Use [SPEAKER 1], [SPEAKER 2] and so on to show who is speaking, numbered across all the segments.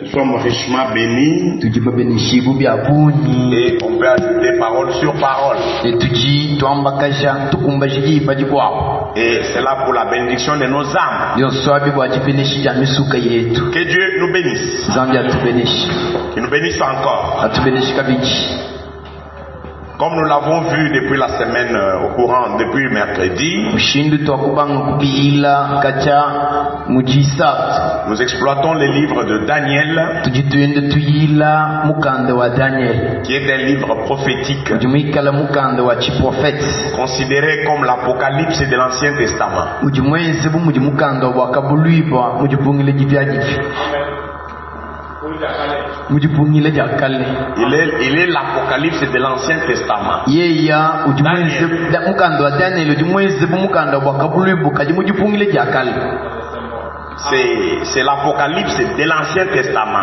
[SPEAKER 1] Nous sommes richement bénis et on peut ajouter parole sur parole. Et c'est là pour la bénédiction de nos âmes. Que Dieu nous bénisse. Qu'il nous bénisse encore. Comme nous l'avons vu depuis la semaine au courant, depuis mercredi, nous exploitons les livres de Daniel, qui est un livre prophétique, considéré comme l'Apocalypse de l'Ancien Testament. Il est l'Apocalypse de l'Ancien Testament. C'est l'Apocalypse de l'Ancien Testament.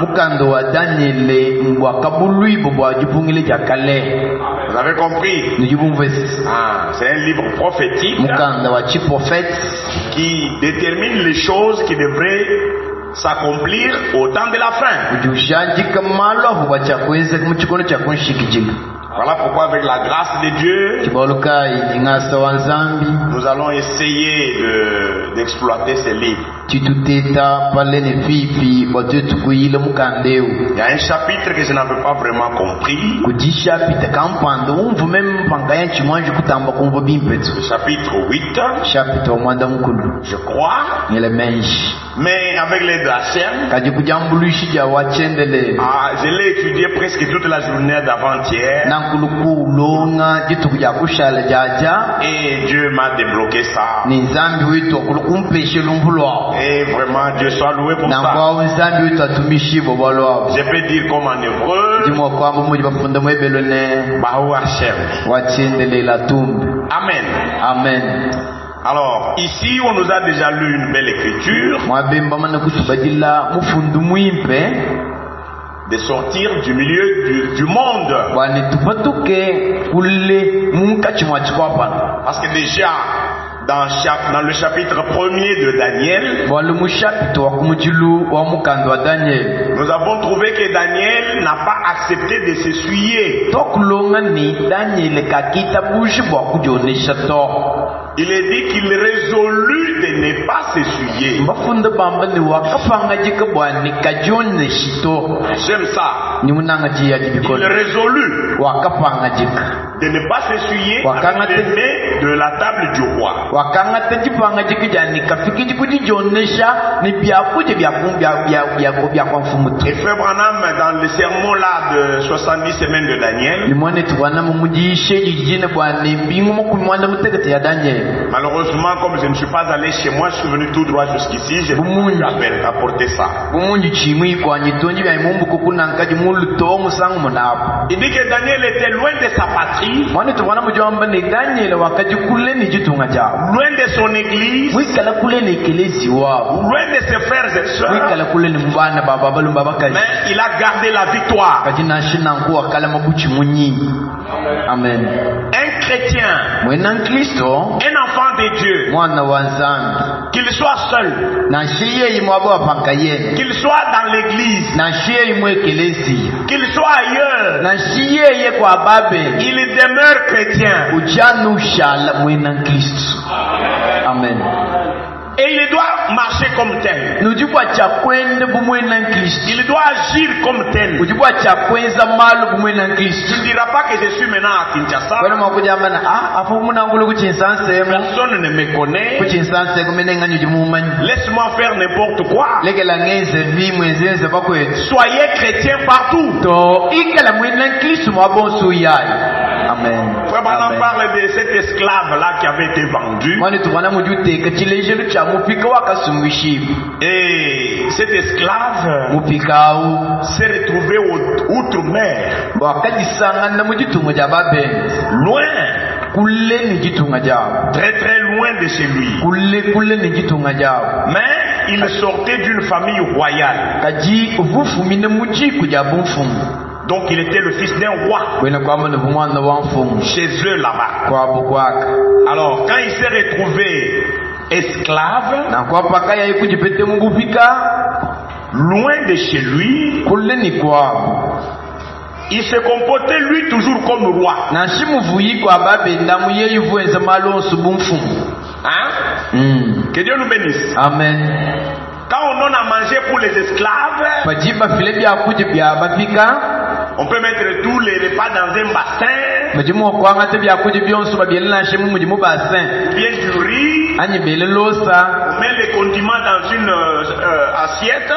[SPEAKER 1] Vous avez compris? C'est un livre prophétique qui détermine les choses qui devraient s'accomplir au temps de la fin. Voilà pourquoi, avec la grâce de Dieu, nous allons essayer d'exploiter ces livres. Il y a un chapitre que je n'avais pas vraiment compris. Le chapitre 8, je crois. Mais avec l'aide d'Hachem, je l'ai étudié presque toute la journée d'avant-hier. Et Dieu m'a débloqué ça. Et vraiment, Dieu soit loué pour ça. Je peux dire comme en hébreu, Baou Hachem. Amen.
[SPEAKER 2] Amen.
[SPEAKER 1] Alors, ici, on nous a déjà lu une belle écriture. De sortir du milieu du monde. Parce que déjà, dans le chapitre 1er de Daniel, nous avons trouvé que Daniel n'a pas accepté de s'essuyer. Il est dit qu'il résolut de ne pas s'essuyer. J'aime ça. Il résolut de ne pas s'essuyer avec les mains de la table du roi. Et Frère Branham, dans le sermon là de 70 semaines de Daniel, malheureusement, comme je ne suis pas allé chez moi, je suis venu tout droit jusqu'ici, j'ai pu apporter ça. Il dit que Daniel était loin de sa patrie, loin de son église, loin de ses frères et sœurs, mais il a gardé la victoire.
[SPEAKER 2] Amen.
[SPEAKER 1] Un chrétien, un enfant de Dieu, qu'il soit seul, qu'il soit dans l'église, qu'il soit ailleurs, il demeure chrétien.
[SPEAKER 2] Amen.
[SPEAKER 1] Et il doit marcher comme tel. Il doit agir comme tel. Tu ne diras pas que je suis maintenant à Kinshasa. Personne ne me connaît. Laisse-moi faire n'importe quoi. Soyez chrétiens partout.
[SPEAKER 2] Amen.
[SPEAKER 1] Frère Branham parle de cet esclave-là qui avait été vendu. Et cet esclave s'est retrouvé outre-mer. Loin. Très très loin de chez lui. Mais il sortait d'une famille royale. Donc il était le fils d'un roi. Chez eux là-bas. Alors quand il s'est retrouvé esclave, loin de chez lui. Il se comportait lui toujours comme roi. Hein? Que Dieu nous bénisse.
[SPEAKER 2] Amen.
[SPEAKER 1] Quand on donne à manger pour les esclaves, on peut mettre tous les repas dans un bassin. Bien du riz. On met les condiments dans une assiette.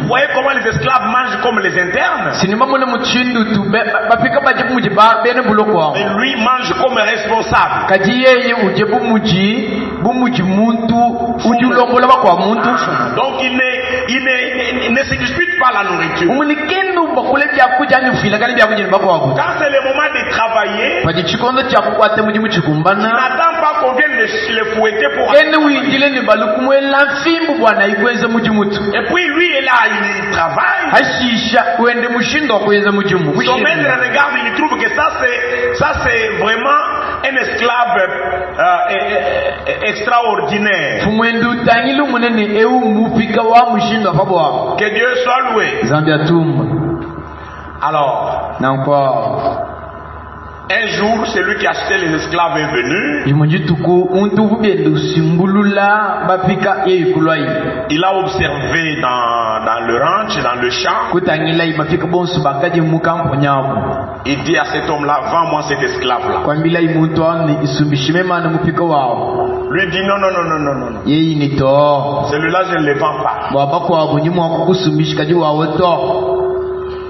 [SPEAKER 1] Vous voyez comment les esclaves mangent comme les internes. Mais lui mange comme responsable. Donc il ne se dispute pas la nourriture. Quand c'est le moment de travailler, il n'attend pas qu'on vienne le fouetter pour et puis lui est là, il travaille. Son maître regarde, il trouve que ça c'est vraiment un esclave extraordinaire. Que Dieu soit loué. Alors, un jour, celui qui achetait les esclaves est venu. Il a observé dans le ranch, dans le champ. Il dit à cet homme-là, vends-moi cet esclave-là. Lui dit non. Celui-là, je ne le vends pas.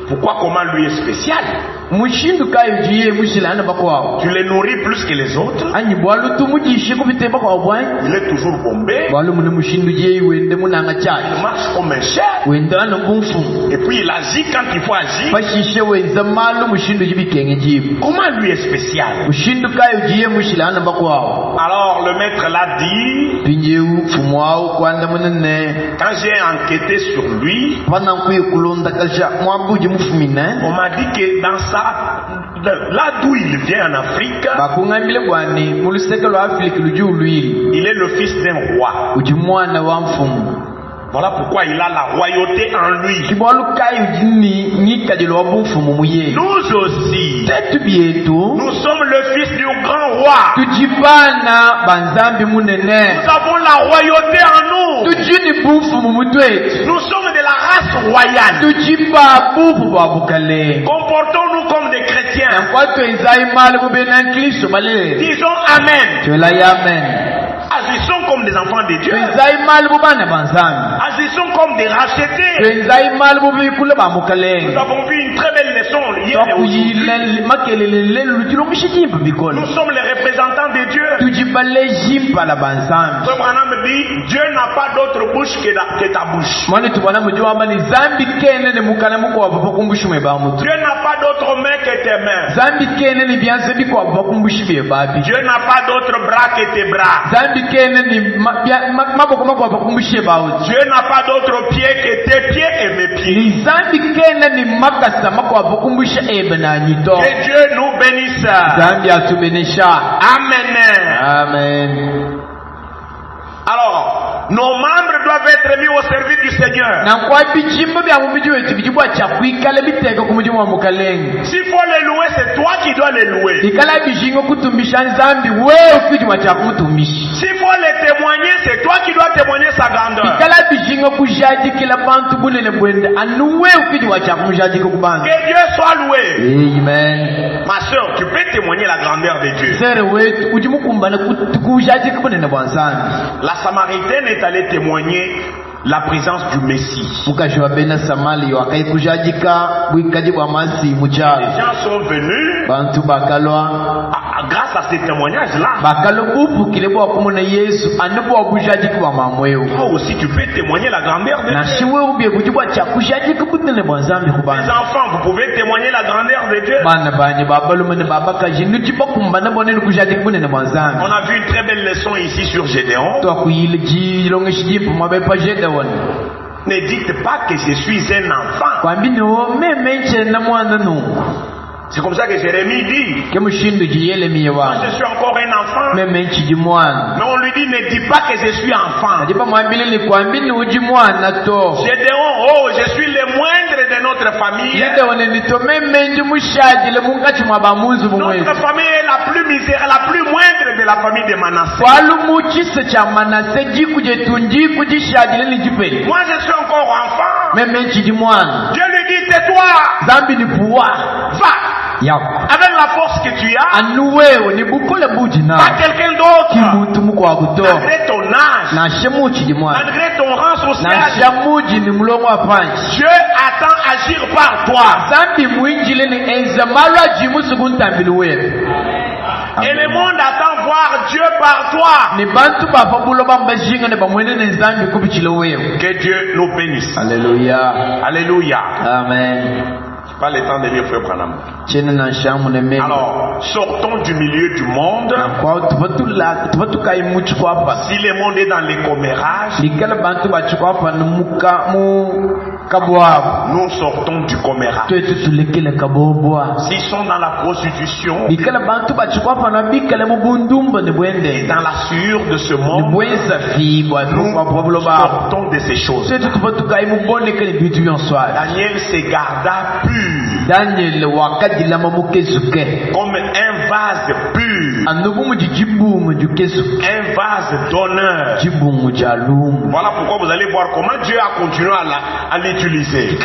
[SPEAKER 1] Pourquoi? Comment lui est spécial? Tu les nourris plus que les autres. Il est toujours bombé. Il marche comme un chef. Et puis il agit quand il faut agir. Comment lui est spécial? Alors le maître l'a dit. Quand j'ai enquêté sur lui, on m'a dit que dans ça, là d'où il vient en Afrique, il est le fils d'un roi. Voilà pourquoi il a la royauté en lui. Nous aussi, nous sommes le fils du grand roi. Nous avons la royauté en nous. Nous sommes de la race royale. Comportons-nous comme des chrétiens. Disons Amen. Agissons comme des enfants de Dieu. Agissons comme des rachetés. Nous avons vu une très belle leçon hier et aujourd'hui. Nous sommes les représentants de Dieu. Frère Branham dit, Dieu n'a pas d'autre bouche que ta bouche. Dieu n'a pas d'autre main que tes mains. Dieu n'a pas d'autre bras que tes bras. Dieu n'a pas d'autre pied que tes pieds et mes pieds. Que Dieu nous bénisse. Amen. Alors, nos membres doivent être mis au service du Seigneur. S'il faut les louer, c'est toi qui dois les louer. S'il faut les témoigner, c'est toi qui dois témoigner sa grandeur. Que Dieu soit loué.
[SPEAKER 2] Amen.
[SPEAKER 1] Ma soeur, tu peux témoigner la grandeur de Dieu. La Samaritaine est allée témoigner la présence du Messie. Les gens sont venus grâce à ces témoignages-là. Toi aussi tu peux témoigner la grandeur de Dieu. Les enfants, vous pouvez témoigner la grandeur de Dieu. On a vu une très belle leçon ici sur Gédéon. Ne dites pas que je suis un enfant. C'est comme ça que Jérémie dit.
[SPEAKER 2] Quand je suis
[SPEAKER 1] encore un enfant. Mais on lui dit, ne dis pas que je suis enfant. Gédéon, oh, je suis le moindre de notre famille. Notre famille est la plus misérable, la plus moindre de la famille de Manassé. Moi je suis encore enfant. Dieu lui dit, tais-toi. Va. Avec la force que tu as, pas quelqu'un d'autre, malgré ton âge, malgré ton rang social, Dieu attend agir par toi. Et le monde attend voir Dieu par toi. Que Dieu nous bénisse.
[SPEAKER 2] Alléluia.
[SPEAKER 1] Alléluia.
[SPEAKER 2] Amen.
[SPEAKER 1] Pas le temps de lire Frère Branham. Alors, sortons du milieu du monde. Si le monde est dans les commérages, nous sortons du commérage. S'ils sont dans la prostitution, dans la sueur de ce monde, nous sortons de ces choses. Daniel se garda pur. Comme un vase pur, un vase d'honneur. Voilà pourquoi vous allez voir comment Dieu a continué à l'utiliser.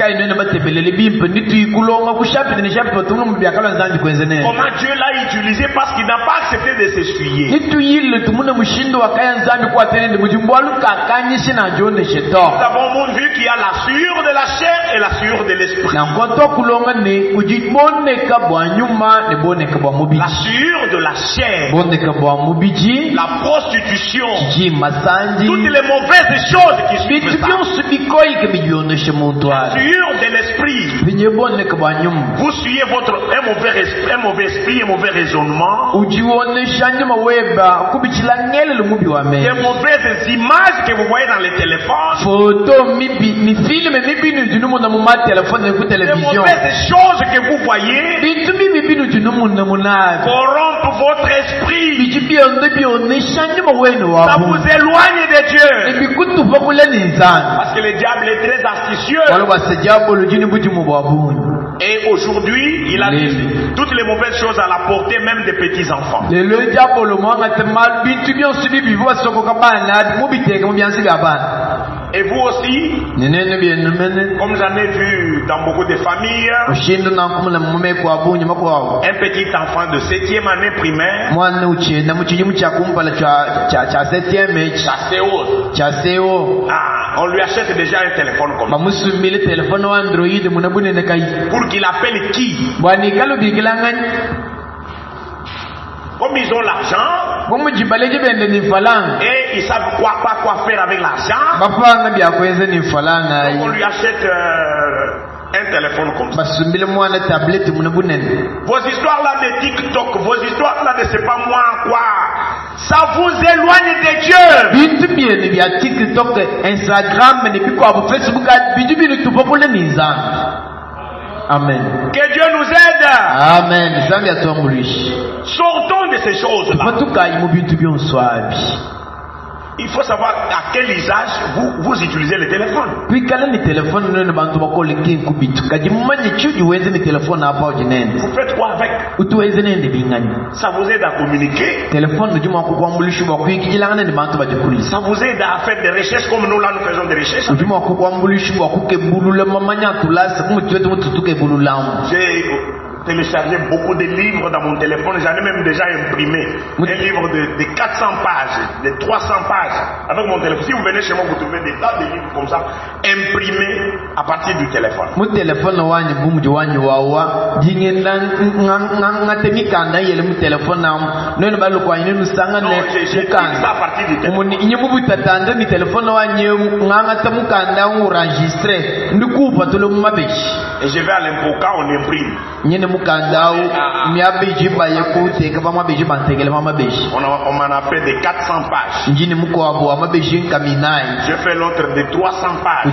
[SPEAKER 1] Comment Dieu l'a utilisé parce qu'il n'a pas accepté de s'essuyer. Nous avons vu qu'il y a la sueur de la chair et la sueur de l'esprit. La sueur de la chair, la prostitution, toutes les mauvaises choses qui suivent ça. La sueur de l'esprit, vous suivez un mauvais esprit, un mauvais raisonnement, des mauvaises images que vous voyez dans les téléphones, des mauvaises choses que vous voyez corrompent votre esprit. Ça vous éloigne de Dieu. Parce que le diable est très astucieux. Et aujourd'hui, il a mis toutes les mauvaises choses à la portée même des petits enfants. Et vous aussi, comme j'en ai vu dans beaucoup de familles, un petit enfant de 7e année primaire, on lui achète déjà un téléphone comme ça. Pour qu'il appelle qui? Comme ils ont l'argent et ils savent pas quoi faire avec l'argent, donc on lui achète un téléphone comme ça. Vos histoires là de TikTok, vos histoires là de c'est pas moi quoi, ça vous éloigne de Dieu.
[SPEAKER 2] Amen.
[SPEAKER 1] Que Dieu nous aide.
[SPEAKER 2] Amen.
[SPEAKER 1] Sortons de ces choses-là. Il faut savoir à quel usage vous utilisez le téléphone. Vous faites quoi avec? Ça vous aide à communiquer. Ça vous aide à faire des recherches comme nous là nous faisons des recherches. J'ai téléchargé beaucoup de livres dans mon téléphone. J'en ai même déjà imprimé un livre de 400 pages, de 300 pages avec mon téléphone. Si vous venez chez moi, vous trouvez des tas de livres comme ça imprimés à partir du téléphone. Mon téléphone j'ai ça à partir du téléphone. Et je vais à l'impôt, on imprime. On m'en a fait des 400 pages. J'ai fait l'autre de 300 pages.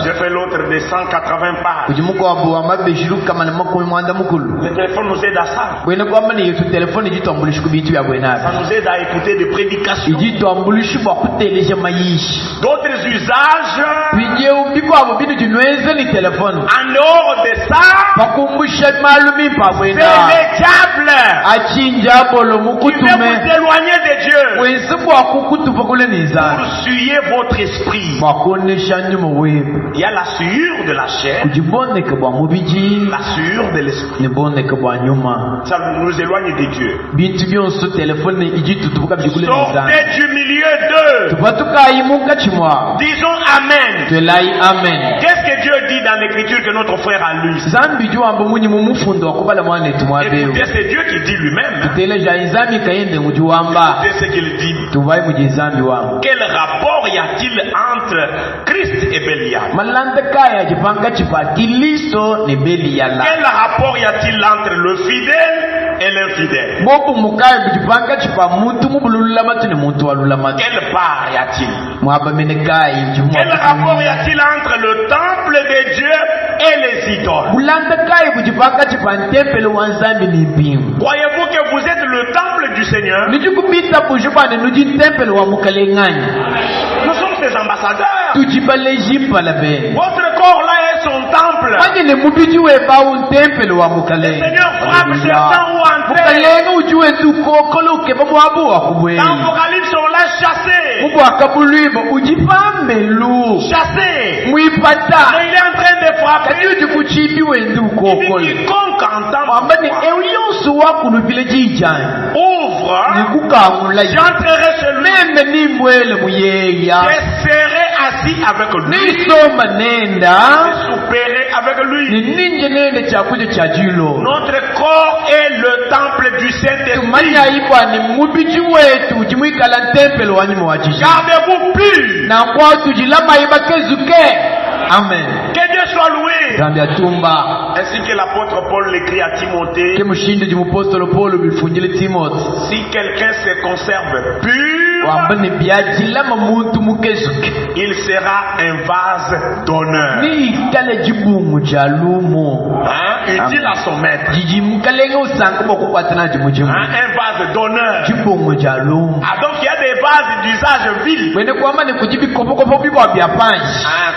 [SPEAKER 1] J'ai fait l'autre de 180 pages. Le téléphone nous aide à ça. Ça nous aide à écouter des prédications. D'autres usages. En dehors de ça, c'est le diable qui veut vous éloigner de Dieu pour souiller votre esprit. Il y a la souillure de la chair, la souillure de l'esprit. Ça nous éloigne de Dieu. Sortez du milieu d'eux. Disons Amen. Qu'est-ce que Dieu dit dans l'écriture que notre frère a lu? Écoutez, c'est Dieu qui dit lui-même. Écoutez ce qu'il dit. Quel rapport y a-t-il entre Christ et Bélial? Quel rapport y a-t-il entre le fidèle et l'infidèle? Quelle part y a-t-il? Quel rapport y a-t-il entre le temple de Dieu et les idoles? Croyez-vous que vous êtes le temple du Seigneur? Nous sommes ses ambassadeurs. Votre corps là est son temple. Le Seigneur frappe certains où entrer. Dans l'Apocalypse, on l'a chassé. Chassé. Mais il est en train de frapper. Il dit quiconque entend ouvre, j'entrerai chez lui. Je serai assis avec lui. Je souperai avec lui. Notre corps est le temple du Saint-Esprit. Gardez-vous pur.
[SPEAKER 2] Amen.
[SPEAKER 1] Que Dieu soit loué. Ainsi que l'apôtre Paul l'écrit à Timothée. Si quelqu'un se conserve pur, il sera un vase d'honneur. Utile à son maître. Un vase d'honneur. Ah, donc il y a des vases d'usage vil.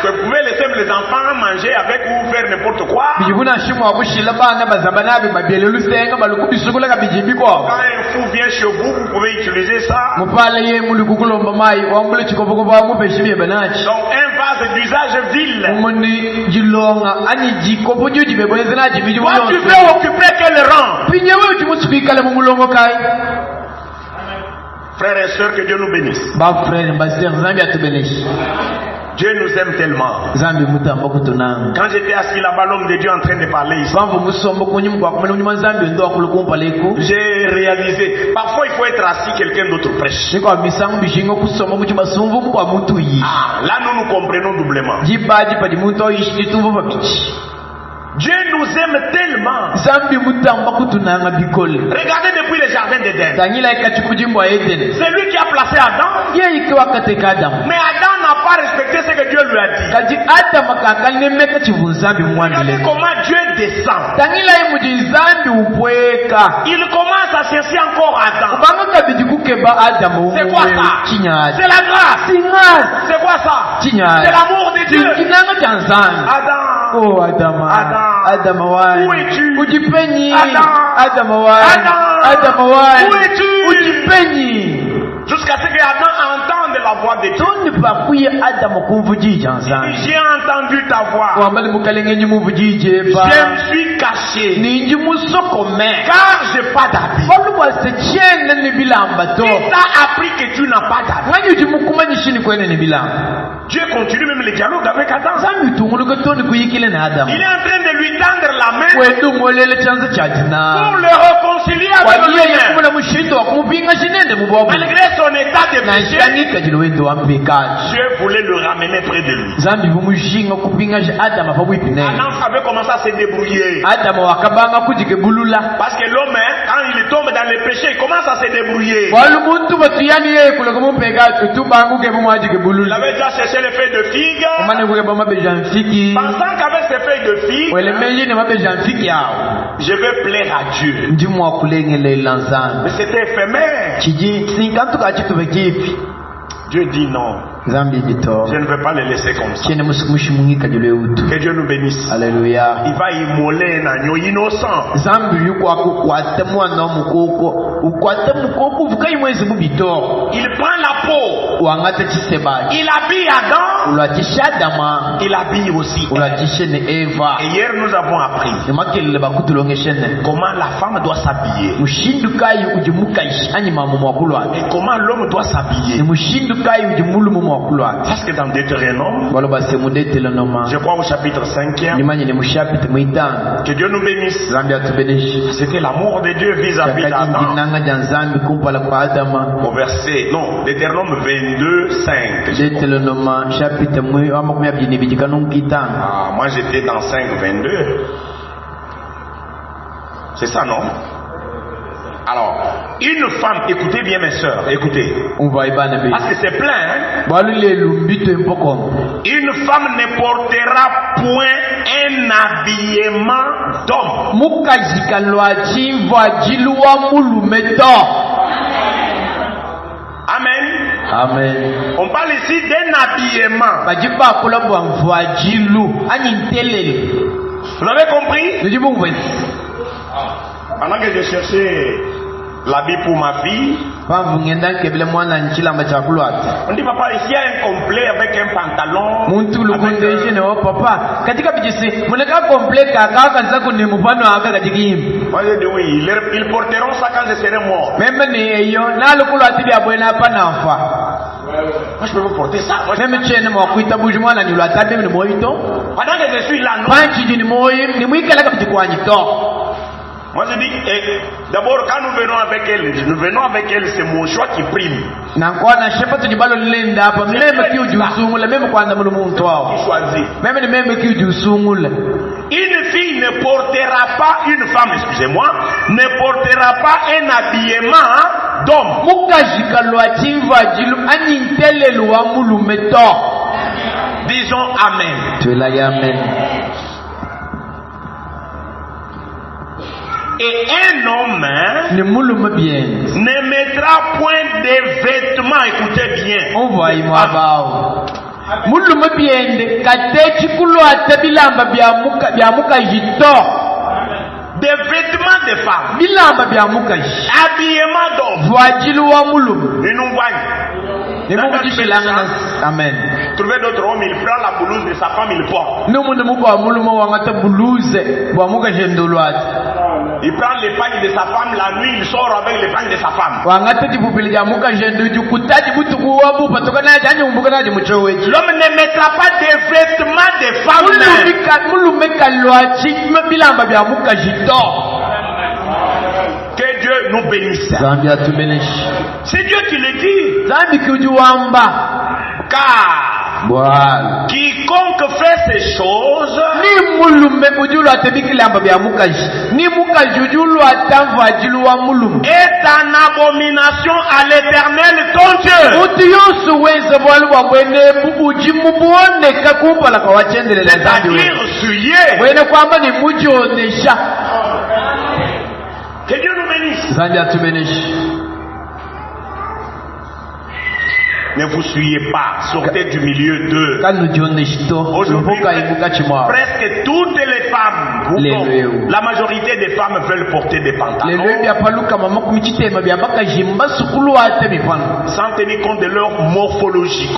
[SPEAKER 1] Que vous pouvez laisser les enfants manger avec ou faire n'importe quoi. Quand un fou vient chez vous, vous pouvez utiliser ça. Donc un vase d'usage vil. Toi tu veux occuper quel rang? Frères et sœurs, que Dieu nous bénisse. Dieu nous aime tellement. Quand j'étais assis là-bas, l'homme de Dieu en train de parler ici, j'ai réalisé, parfois il faut être assis, quelqu'un d'autre prêche. Là nous nous comprenons doublement. Dieu nous aime tellement. Regardez depuis le jardin d'Éden. C'est lui qui a placé Adam. Mais Adam n'a pas respecté ce que Dieu lui a dit. Regardez comment Dieu descend. Il commence à chercher encore Adam. C'est quoi ça? C'est la grâce. C'est quoi ça? C'est l'amour de Dieu. Adam.
[SPEAKER 2] Oh Adam.
[SPEAKER 1] Où es-tu?
[SPEAKER 2] Adam. Où
[SPEAKER 1] es-tu? Jusqu'à ce que Adam entende la voix de Dieu. J'ai entendu ta voix. Je me suis caché. Car je n'ai pas d'habit. Qui t'a appris que tu n'as pas d'habit? Dieu continue même le dialogue avec Adam. Il est en train de lui tendre la main pour le réconcilier avec lui-même. Malgré son état de péché, Dieu voulait le ramener près de lui. Adam avait commencé à se débrouiller. Parce que l'homme, quand il tombe dans le péché, il commence à se débrouiller. Il avait déjà cherché les feuilles de figue. Pensant qu'avec ces feuilles de figue, je vais plaire à Dieu. Mais c'était éphémère. Dieu dit non. Je ne veux pas les laisser comme ça. Que Dieu nous bénisse.
[SPEAKER 2] Alléluia.
[SPEAKER 1] Il va immoler un agneau innocent. Il prend la peau. Il habille Adam. Il habille aussi Ève. Et hier nous avons appris comment la femme doit s'habiller. Et comment l'homme doit s'habiller. Parce que dans Deutéronome, je crois au chapitre 5e, que Dieu nous bénisse. C'était l'amour de Dieu vis-à-vis d'Adam. Au verset, non, Deutéronome 22, 5. Moi j'étais dans 5, 22. C'est ça, non? Alors, une femme, écoutez bien mes soeurs, écoutez. Parce que c'est plein. Hein? Une femme ne portera point un habillement d'homme. Amen.
[SPEAKER 2] Amen.
[SPEAKER 1] On parle ici d'un habillement. Vous avez compris? Pendant que je cherchais l'habit pour ma fille, on dit papa, ici il y a un complet avec un pantalon. Moi je dis oui, ils porteront ça quand je serai mort. Moi je peux pas porter ça. Pendant que je suis là, moi je dis, d'abord quand nous venons avec elle, c'est mon choix qui prime. Qui choisit. Une fille ne portera pas, une femme, excusez-moi, ne portera pas un habillement d'homme. Disons Amen. Et un homme ne mettra point de vêtements, écoutez bien. Des vêtements de femmes. Habillement d'homme. Et nous voyons. Amen. Trouver d'autres hommes, il prend la blouse de sa femme, il porte. Il prend l'épargne de sa femme la nuit, il sort avec l'épargne de sa femme. L'homme ne mettra pas de vêtements de femme. Que Dieu nous bénisse. C'est Dieu qui le dit. Car quiconque fait ces choses est en abomination à l'Éternel ton Dieu. C'est-à-dire souillé. Que Dieu nous bénisse. Ne vous suyez pas, sortez du milieu d'eux. Aujourd'hui, presque toutes les femmes, la majorité des femmes veulent porter des pantalons sans tenir compte de leur morphologie.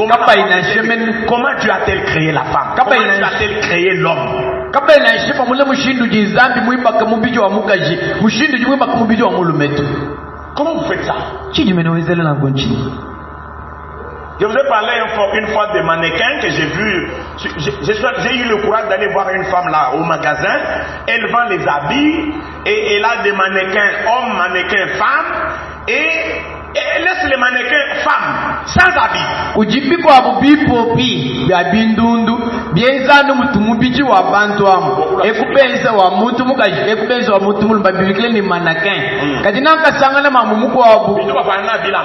[SPEAKER 1] Comment Dieu a-t-il créé la femme? Comment Dieu a-t-il créé l'homme? Comment vous faites ça? Je vous ai parlé une fois de mannequins que j'ai vu. J'ai eu le courage d'aller voir une femme là au magasin. Elle vend les habits et elle a des mannequins hommes, mannequins femmes. Et elle laisse les mannequins femmes sans habit.
[SPEAKER 2] Ujipiko abubipopi bya bindundu byenzano mutumubiji wa bantu amu ekubenza wa muntu mukaji ekubenza wa muntu mulumba bibikile ni mannequin kati nankasangana mamumuko wabu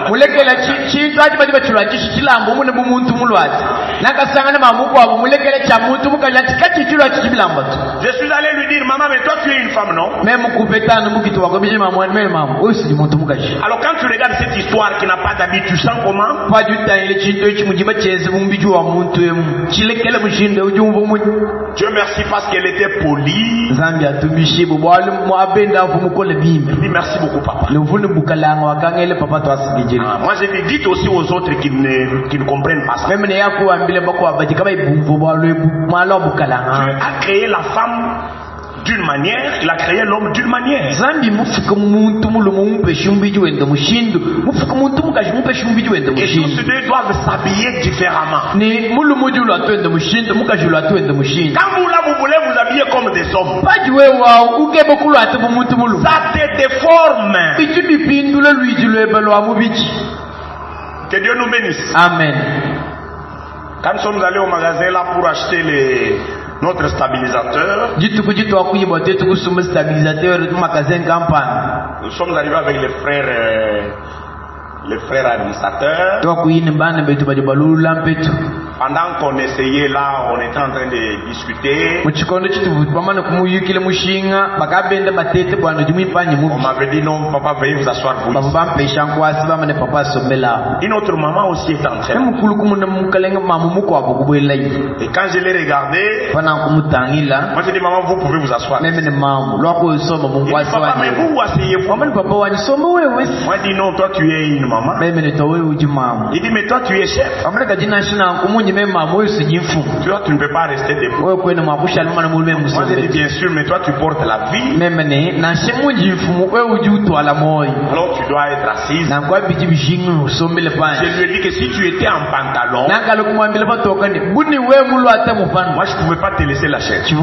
[SPEAKER 2] mulekela chintu ati bati bachulwa chilambo mune bumuntu mulwati nankasangana mamumuko wabu mulekela cha muntu mukaji ati kati chulwa chibilambo.
[SPEAKER 1] Je suis allé lui dire maman mais toi tu es une femme non?
[SPEAKER 2] Même kupetana mukitu wakobije maman même maman aussi du muntu mukaji.
[SPEAKER 1] Alors quand tu regardes cette histoire qui n'a pas d'habit tu sens comment?
[SPEAKER 2] Pas du temps ile chintu chimujiba cheze mumbiji wa muntu emu chilekela mushinde ujumvu mu.
[SPEAKER 1] Dieu merci parce qu'elle était polie.
[SPEAKER 2] Zambia tubishi bobwali mu abenda vumukole bime.
[SPEAKER 1] Merci beaucoup papa.
[SPEAKER 2] Le vulu bukalanga wakangele papa twasingijiri.
[SPEAKER 1] Moi je le dis aussi aux autres qui ne comprennent pas ça.
[SPEAKER 2] Même ne yakuambile bako abaji kaba ibumvu bwali mwalo bukalanga.
[SPEAKER 1] Dieu a créé la femme d'une manière, il a créé l'homme d'une manière.
[SPEAKER 2] Zambi mufuka muntu mulumu mumpeshi umbiji wende mushindu. Mufuka muntu mukaji mumpeshi umbiji wende mushindu.
[SPEAKER 1] Et tous deux doivent s'habiller différemment.
[SPEAKER 2] Ni mulumu julu atwende mushindu mukaji lu atwende mushindu.
[SPEAKER 1] Quand vous là vous voulez vous habiller comme des hommes.
[SPEAKER 2] Paji wewa ugebe kulu atubu muntu mulumu.
[SPEAKER 1] Ça te déforme.
[SPEAKER 2] Bichi bipindule luiji lwebelo amubichi.
[SPEAKER 1] Que Dieu nous bénisse.
[SPEAKER 2] Amen.
[SPEAKER 1] Quand nous sommes allés au magasin là pour acheter notre stabilisateur, nous sommes arrivés avec les frères administrateurs. Pendant qu'on essayait là, on était en train de discuter. On m'avait dit non, papa, veuillez vous asseoir vous. Une autre maman aussi est en train. Et quand je l'ai regardé, moi j'ai dit maman, vous pouvez vous asseoir. Il dit papa, mais vous asseyez-vous. Moi je dis non, toi tu es une maman. Il dit mais toi tu es chef. Toi tu ne peux pas rester debout. Moi je dis bien sûr, mais toi tu portes la vie. Alors tu dois être assise. Je lui ai dit que si tu étais en pantalon, moi je ne pouvais pas te laisser la chaise.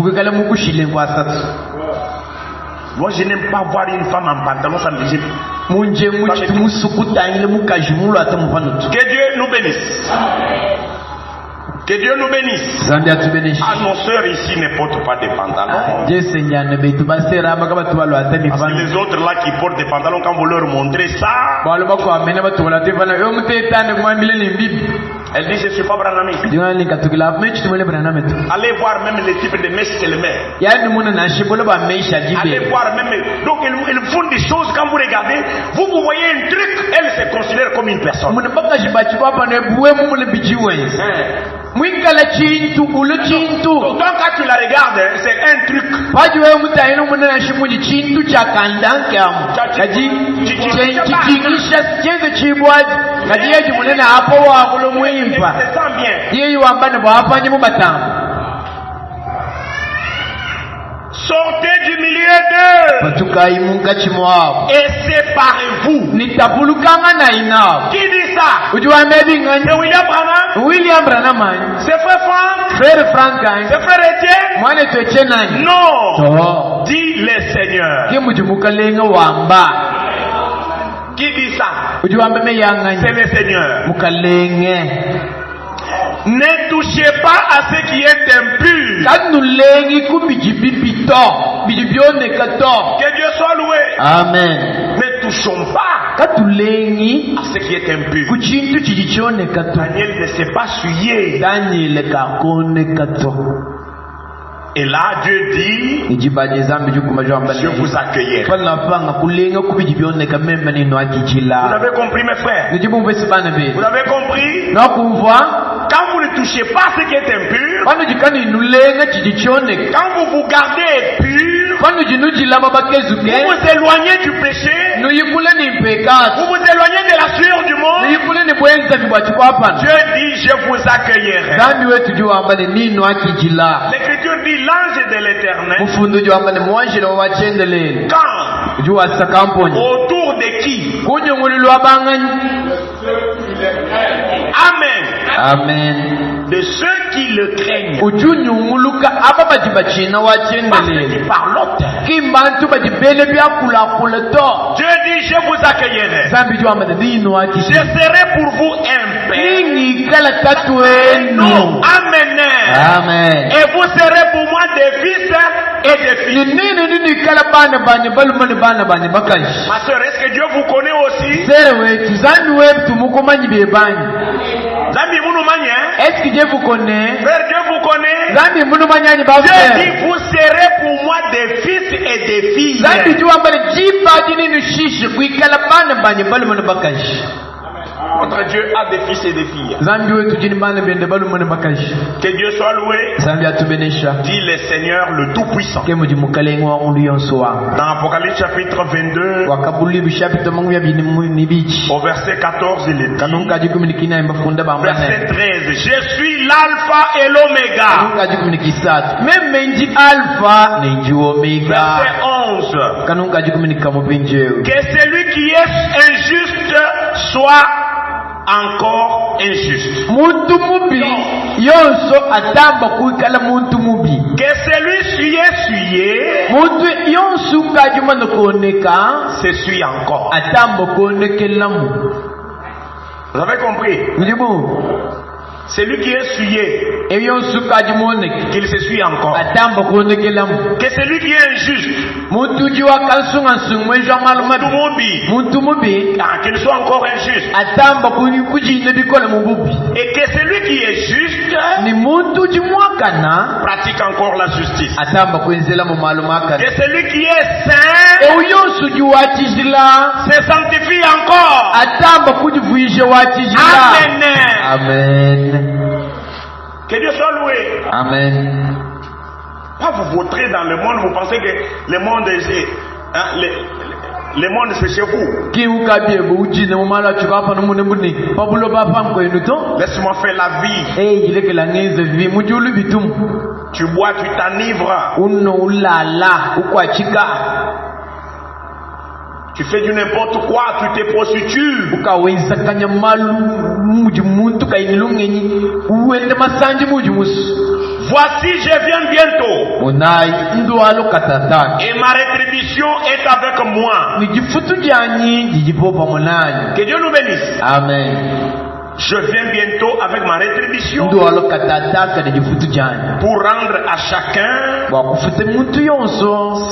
[SPEAKER 1] Moi je n'aime pas voir une femme en pantalon, ça me dit. Que Dieu nous bénisse. Que Dieu nous bénisse. Ah, nos sœurs ici ne portent pas des pantalons. Parce que les autres là qui portent des pantalons, quand vous leur montrez ça, elle dit je ne suis pas branamiste. Allez voir même les types de mèches qu'elle met. Allez voir même. Donc elles font des choses quand vous regardez. Vous voyez un truc, elle se considère comme une personne. Donc quand tu la regardes, c'est un truc. Sortez du milieu d'eux et séparez-vous. Qui dit ça? C'est William Branham. C'est frère Frank. C'est frère Etienne. Non. Dit le Seigneur. Qui dit ça? C'est le Seigneur. Ne touchez pas à ce qui est impur. Que Dieu soit loué.
[SPEAKER 2] Amen.
[SPEAKER 1] Ne touchons pas à ce qui est impur. Daniel ne s'est pas souillé. Et là, Dieu dit, je vous accueillerai. Vous avez compris, mes frères? Vous avez compris? Quand vous ne touchez pas ce qui est impur, quand vous vous gardez pur, vous vous éloignez du péché, vous vous éloignez de la sueur du monde, Dieu dit, je vous accueillerai. L'Écriture dit, l'ange de l'Éternel, quand? Autour de qui? Amen.
[SPEAKER 2] Amen.
[SPEAKER 1] De ceux qui le craignent. Parce qu'il parle. Dieu dit, je vous accueillerai. Je serai pour vous un père. Non, amen.
[SPEAKER 2] Amen.
[SPEAKER 1] Et vous serez pour moi des fils et des filles. Ma soeur, est-ce que Dieu vous connaît aussi?
[SPEAKER 2] Est-ce que Dieu vous connaît?
[SPEAKER 1] Frère, Dieu vous connaît? Dieu dit vous serez pour moi des fils et des filles. Notre Dieu a des fils et des filles. Que Dieu soit loué. Dit le Seigneur le Tout-Puissant. Dans Apocalypse chapitre 22, au verset 14, il est dit, verset 13, je suis l'alpha et l'oméga. Verset 11, que celui qui est injuste soit encore injuste. Que celui suyé se suit encore. Vous avez compris? Celui qui est suyé, qu'il se suit encore. Que celui qui est injuste, qu'il soit encore injuste. Et que celui qui est juste pratique encore la justice. Que celui qui est saint se sanctifie encore. Amen.
[SPEAKER 2] Amen.
[SPEAKER 1] Que Dieu soit loué.
[SPEAKER 2] Amen.
[SPEAKER 1] Pas vous vautrez dans le monde, vous pensez que le monde est le monde c'est chez vous. Laisse-moi faire la vie. Tu bois, tu t'enivres. Tu fais du n'importe quoi, tu te prostitues. Voici, je viens bientôt. Et ma rétribution est avec moi. Que Dieu nous bénisse.
[SPEAKER 2] Amen.
[SPEAKER 1] Je viens bientôt avec ma rétribution pour rendre à chacun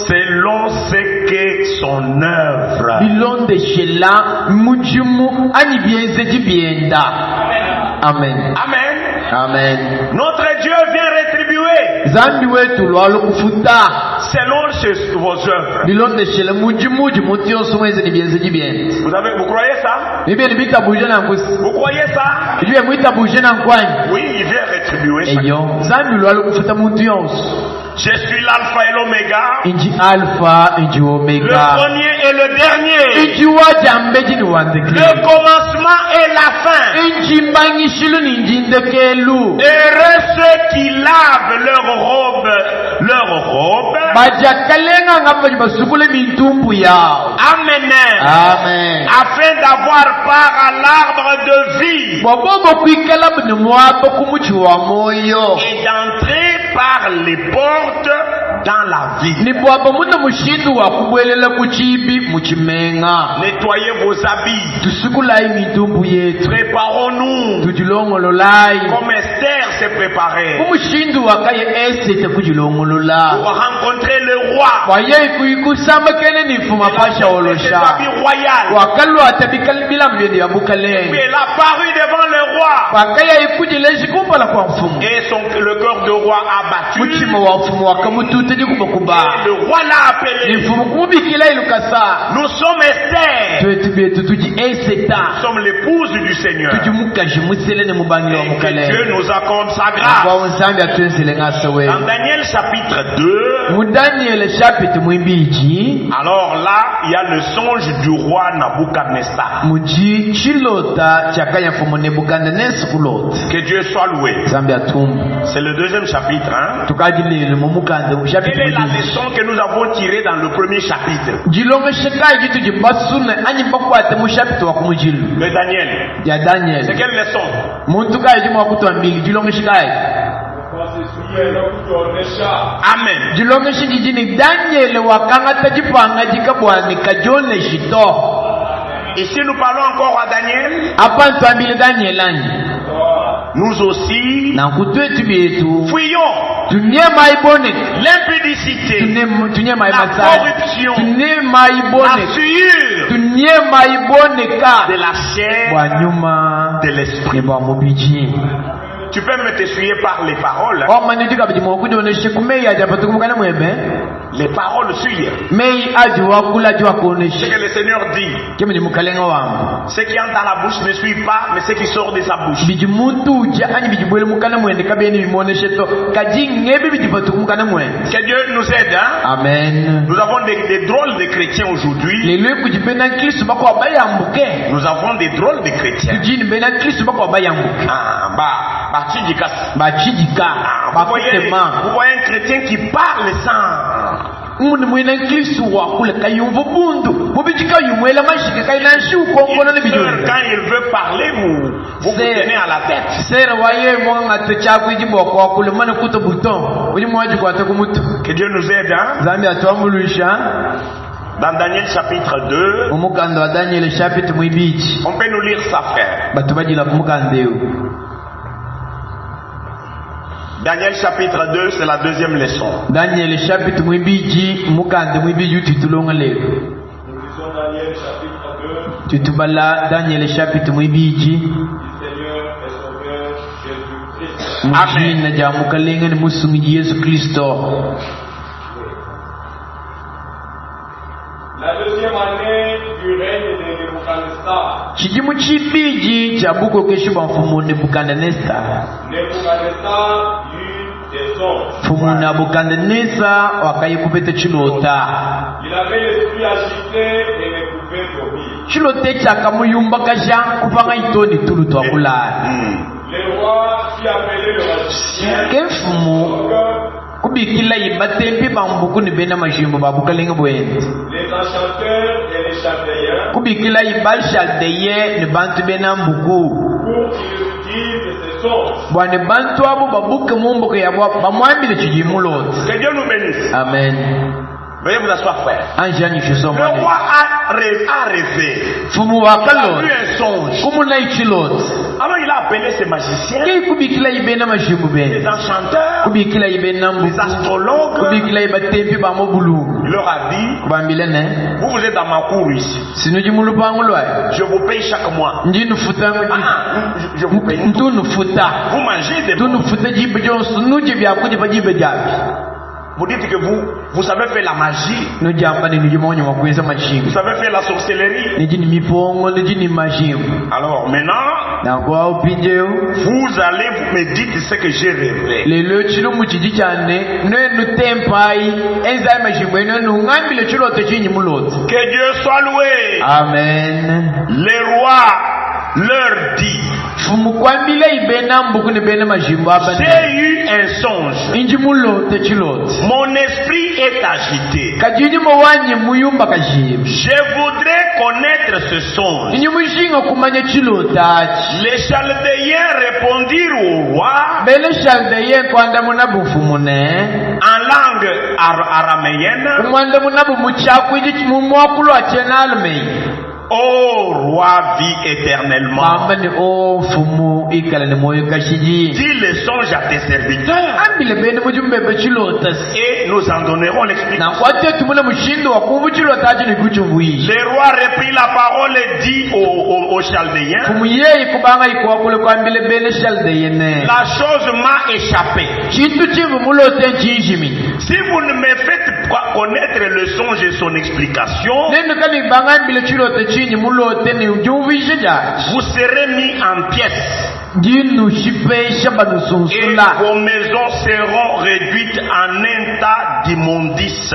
[SPEAKER 1] selon ce qu'est son œuvre.
[SPEAKER 2] Amen.
[SPEAKER 1] Amen.
[SPEAKER 2] Amen.
[SPEAKER 1] Notre Dieu vient rétribuer selon vos œuvres. Vous croyez ça? Vous croyez ça? Oui, il vient rétribuer chacun. Je suis l'alpha et l'oméga, le premier et le dernier, le commencement et la fin. Heureux ceux qui lavent leur robe, amen, afin d'avoir part à l'arbre de vie et d'entrer par les portes dans la vie. Nettoyez vos habits. Préparons-nous comme Esther s'est préparée pour rencontrer le roi. Les habits royaux. Il a paru devant le roi. Et le cœur de roi a battu. Et le roi l'a appelé. Nous sommes Esther. Nous sommes l'épouse du Seigneur. Et que Dieu nous accorde sa grâce. Dans Daniel chapitre 2, alors là, il y a le songe du roi Nabuchodonosor. Que Dieu soit loué. C'est le deuxième chapitre. Quelle est la leçon que nous avons tirée dans le premier chapitre de Daniel? C'est quelle leçon? Amen. Ici nous parlons encore à Daniel. nous aussi, fuyons l'impudicité, la corruption, la souillure de la chair, de l'esprit. Tu peux me t'essuyer par les paroles. Les paroles souillent. Ce que le Seigneur dit. Ce qui entre dans la bouche ne suit pas, mais ce qui sort de sa bouche. Que Dieu nous aide. Hein?
[SPEAKER 2] Amen.
[SPEAKER 1] Nous avons des drôles de chrétiens aujourd'hui. Nous avons des drôles de chrétiens. Vous voyez un chrétien qui parle sans. Quand il veut parler, vous tenez à la tête. Que Dieu nous aide. Hein? Dans Daniel chapitre 2, on peut nous lire ça, frère. Daniel chapitre 2, c'est la deuxième leçon.
[SPEAKER 2] Daniel chapitre 2.
[SPEAKER 3] Nous lisons Daniel chapitre 2.
[SPEAKER 2] Daniel chapitre 2.
[SPEAKER 3] Du Seigneur et Sauveur Jésus-Christ. La deuxième année du règne de Nebuchadnezzar. Nebuchadnezzar eut des songes. Il avait l'esprit agité et ne pouvait dormir. Le roi fit appeler le magicien. Les enchanteurs et les chaldéens pour qu'ils disent ces songes.
[SPEAKER 1] Que Dieu nous bénisse.
[SPEAKER 2] Amen.
[SPEAKER 1] Veuillez vous asseoir, frère. Le roi a rêvé. Il a vu un songe. Alors il a appelé ses magiciens, les enchanteurs, les astrologues. Il leur a dit, vous êtes dans ma cour ici. Je vous paye chaque mois. Je vous paye. Vous mangez des bons. Vous dites que vous savez faire la magie. Vous savez faire la sorcellerie. Alors maintenant, vous allez me dire ce que j'ai rêvé. Que Dieu soit loué.
[SPEAKER 2] Amen.
[SPEAKER 1] Le roi leur dit, j'ai eu un songe. Mon esprit est agité. Je voudrais connaître ce songe. Les Chaldéens répondirent au roi en langue araméenne. Ô roi, vis éternellement. Dis le songe à tes serviteurs et nous en donnerons l'explication. Le roi reprit la parole et dit aux Chaldéens, la chose m'a échappé. Si vous ne me faites pas connaître le songe et son explication, vous serez mis en pièces. Et vos maisons seront réduites en un tas d'immondices.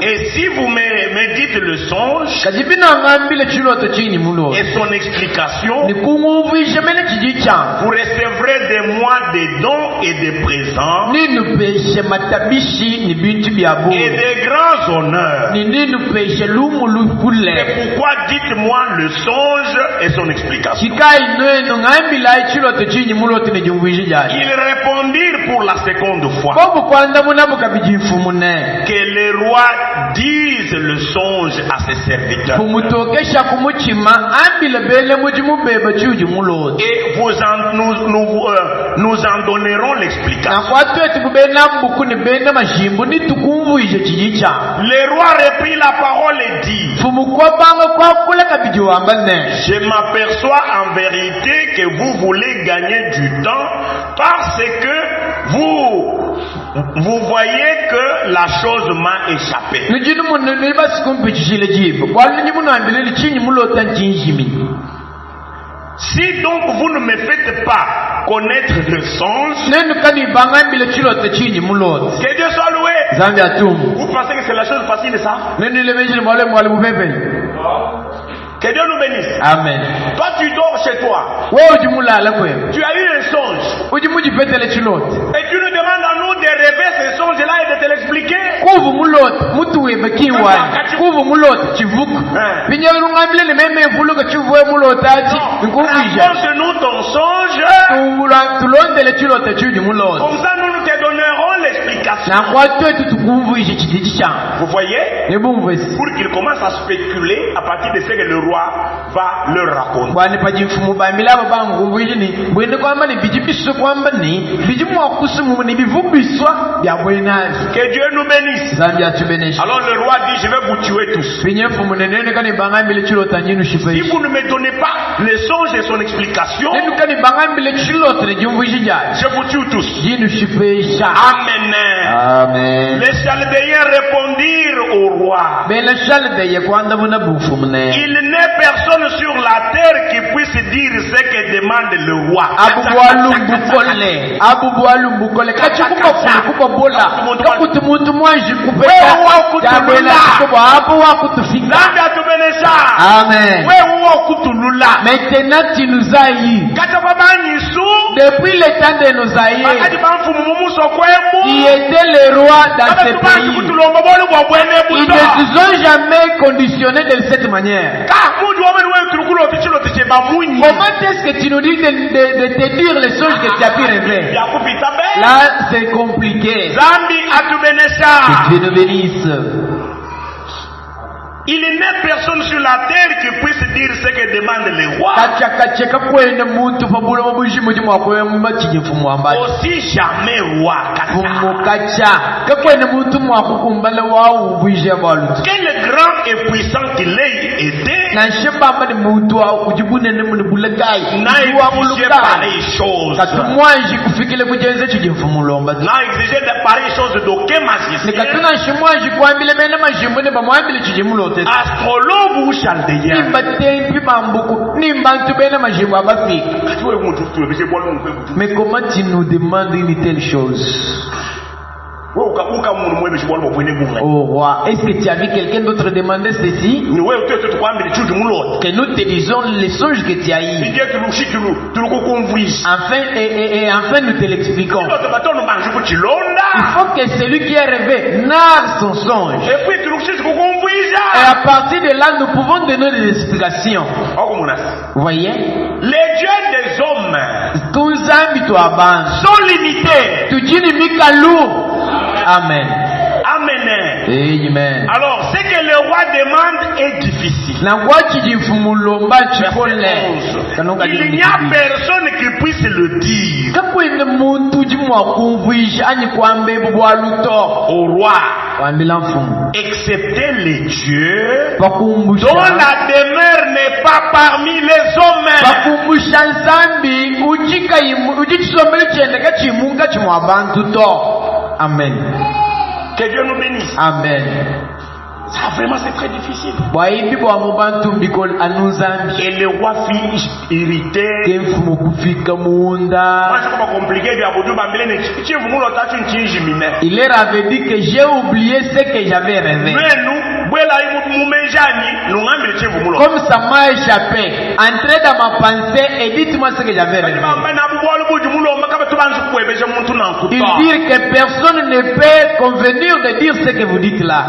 [SPEAKER 1] Et si vous me dites le songe et son explication, vous recevrez de moi des dons et des présents et des grands honneurs. C'est pourquoi dites-moi le songe et son explication. Ils répondirent pour la seconde fois que les rois disent le songe à ses serviteurs. Et nous en donnerons l'explication. Le roi reprit la parole et dit: je m'aperçois en vérité que vous voulez gagner du temps parce que vous voyez que la chose m'a échappé. Si donc vous ne me faites pas connaître le songe, que Dieu soit loué. Vous pensez que c'est la chose facile, ça? Que Dieu nous bénisse.
[SPEAKER 2] Amen.
[SPEAKER 1] Toi, tu dors chez toi. Tu as eu un songe. Et tu nous demandes à nous de rêver ce songe-là et de te l'expliquer. Raconte-nous ton songe. Comme ça, nous te donnerons l'explication. Vous voyez? Pour qu'il commence à spéculer à partir de ce que le roi va leur raconter. Que Dieu nous bénisse. Alors le roi dit: je vais vous tuer tous. Si vous ne me donnez pas le songe et son explication, je vous tue tous. Amen.
[SPEAKER 2] Amen.
[SPEAKER 1] Les Chaldéens répondirent au roi: il n'est personne sur la terre qui puisse dire ce que demande le roi.
[SPEAKER 2] Amen. Maintenant tu nous as eu. Depuis le temps de nos aïeux, qui était le roi dans ce pays, ils ne nous ont jamais conditionnés de cette manière. Comment est-ce que tu nous dis de te dire les songes que tu as pu rêver? Là, c'est compliqué. Que Dieu nous bénisse.
[SPEAKER 1] Il n'est personne sur la terre qui puisse dire ce que demande le roi. Aussi jamais roi. Quel grand et puissant qu'il ait été, n'a exigé pareilles choses. N'a exigé de pareilles choses d'aucun magicien, astrologue ou chaldéen.
[SPEAKER 2] Mais comment tu nous demandes une telle chose? Oh roi, est-ce que tu as vu quelqu'un d'autre demander ceci? Que nous te disons les songes que tu as eu. Enfin nous te l'expliquons. Il faut que celui qui a rêvé narre son songe. Et à partir de là, nous pouvons donner des explications. Vous voyez?
[SPEAKER 1] Les dieux des hommes
[SPEAKER 2] sont limités. Amen.
[SPEAKER 1] Amen.
[SPEAKER 2] Amen.
[SPEAKER 1] Alors, ce que le roi demande est difficile. Il n'y a personne qui puisse le dire au roi, excepté les dieux dont la demeure n'est pas parmi les hommes.
[SPEAKER 2] Amen.
[SPEAKER 1] Que Dieu nous bénisse.
[SPEAKER 2] Amen.
[SPEAKER 1] Ça vraiment c'est très difficile.
[SPEAKER 2] Et
[SPEAKER 1] le roi fut irrité.
[SPEAKER 2] Moi je
[SPEAKER 1] pas compliqué.
[SPEAKER 2] Il leur avait dit que j'ai oublié ce que j'avais rêvé. Comme ça m'a échappé, entrez dans ma pensée et dites-moi ce que j'avais rêvé. Ils disent que personne ne peut convenir de dire ce que vous dites là.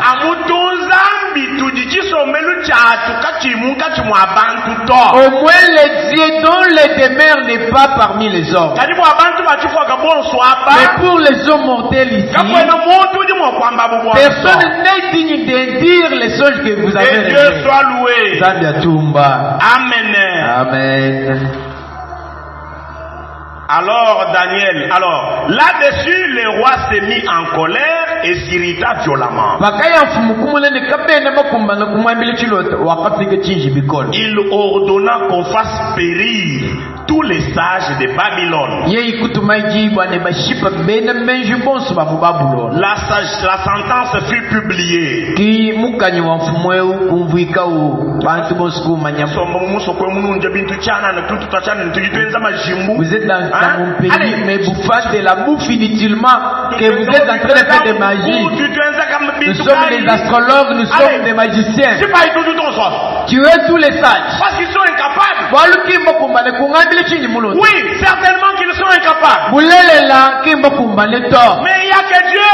[SPEAKER 2] Au moins les dieux dont le demeure n'est pas parmi les hommes. Mais pour les hommes mortels ici, personne n'est digne de dire les choses que vous avez rêvées.
[SPEAKER 3] Dieu soit loué.
[SPEAKER 2] Amen. Amen.
[SPEAKER 3] Alors Daniel, là-dessus le roi s'est mis en colère et s'irrita violemment. Il ordonna qu'on fasse périr tous les sages de Babylone. La sentence fut publiée.
[SPEAKER 2] Vous êtes dans mon pays, mais vous faites de la bouffe inutilement, que vous êtes en train de faire de magie. Nous sommes des astrologues, nous sommes des magiciens. Tu es tous les sages.
[SPEAKER 3] Parce qu'ils sont incapables. Oui, certainement qu'ils sont incapables. Mais il n'y a que Dieu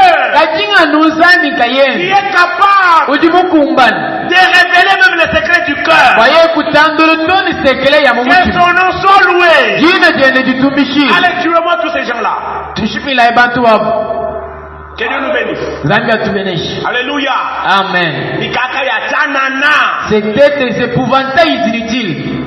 [SPEAKER 3] qui est capable de révéler même les secrets du cœur. Que son nom soit loué. Allez, tuez-moi tous ces gens-là. Que Dieu nous bénisse. Alléluia.
[SPEAKER 2] Amen. C'était des épouvantails inutiles.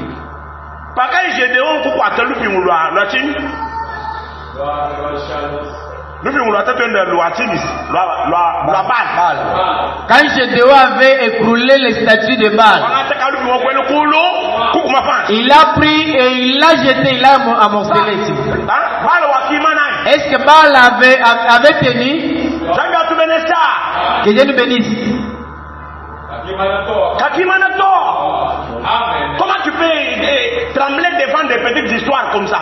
[SPEAKER 2] Quand Gédéon avait écroulé les statues de Baal, il a pris et il l'a jeté, il l'a amorcelé. Est-ce que Baal avait tenu? Que Dieu nous bénisse.
[SPEAKER 3] Comment tu peux trembler devant des petites histoires comme ça?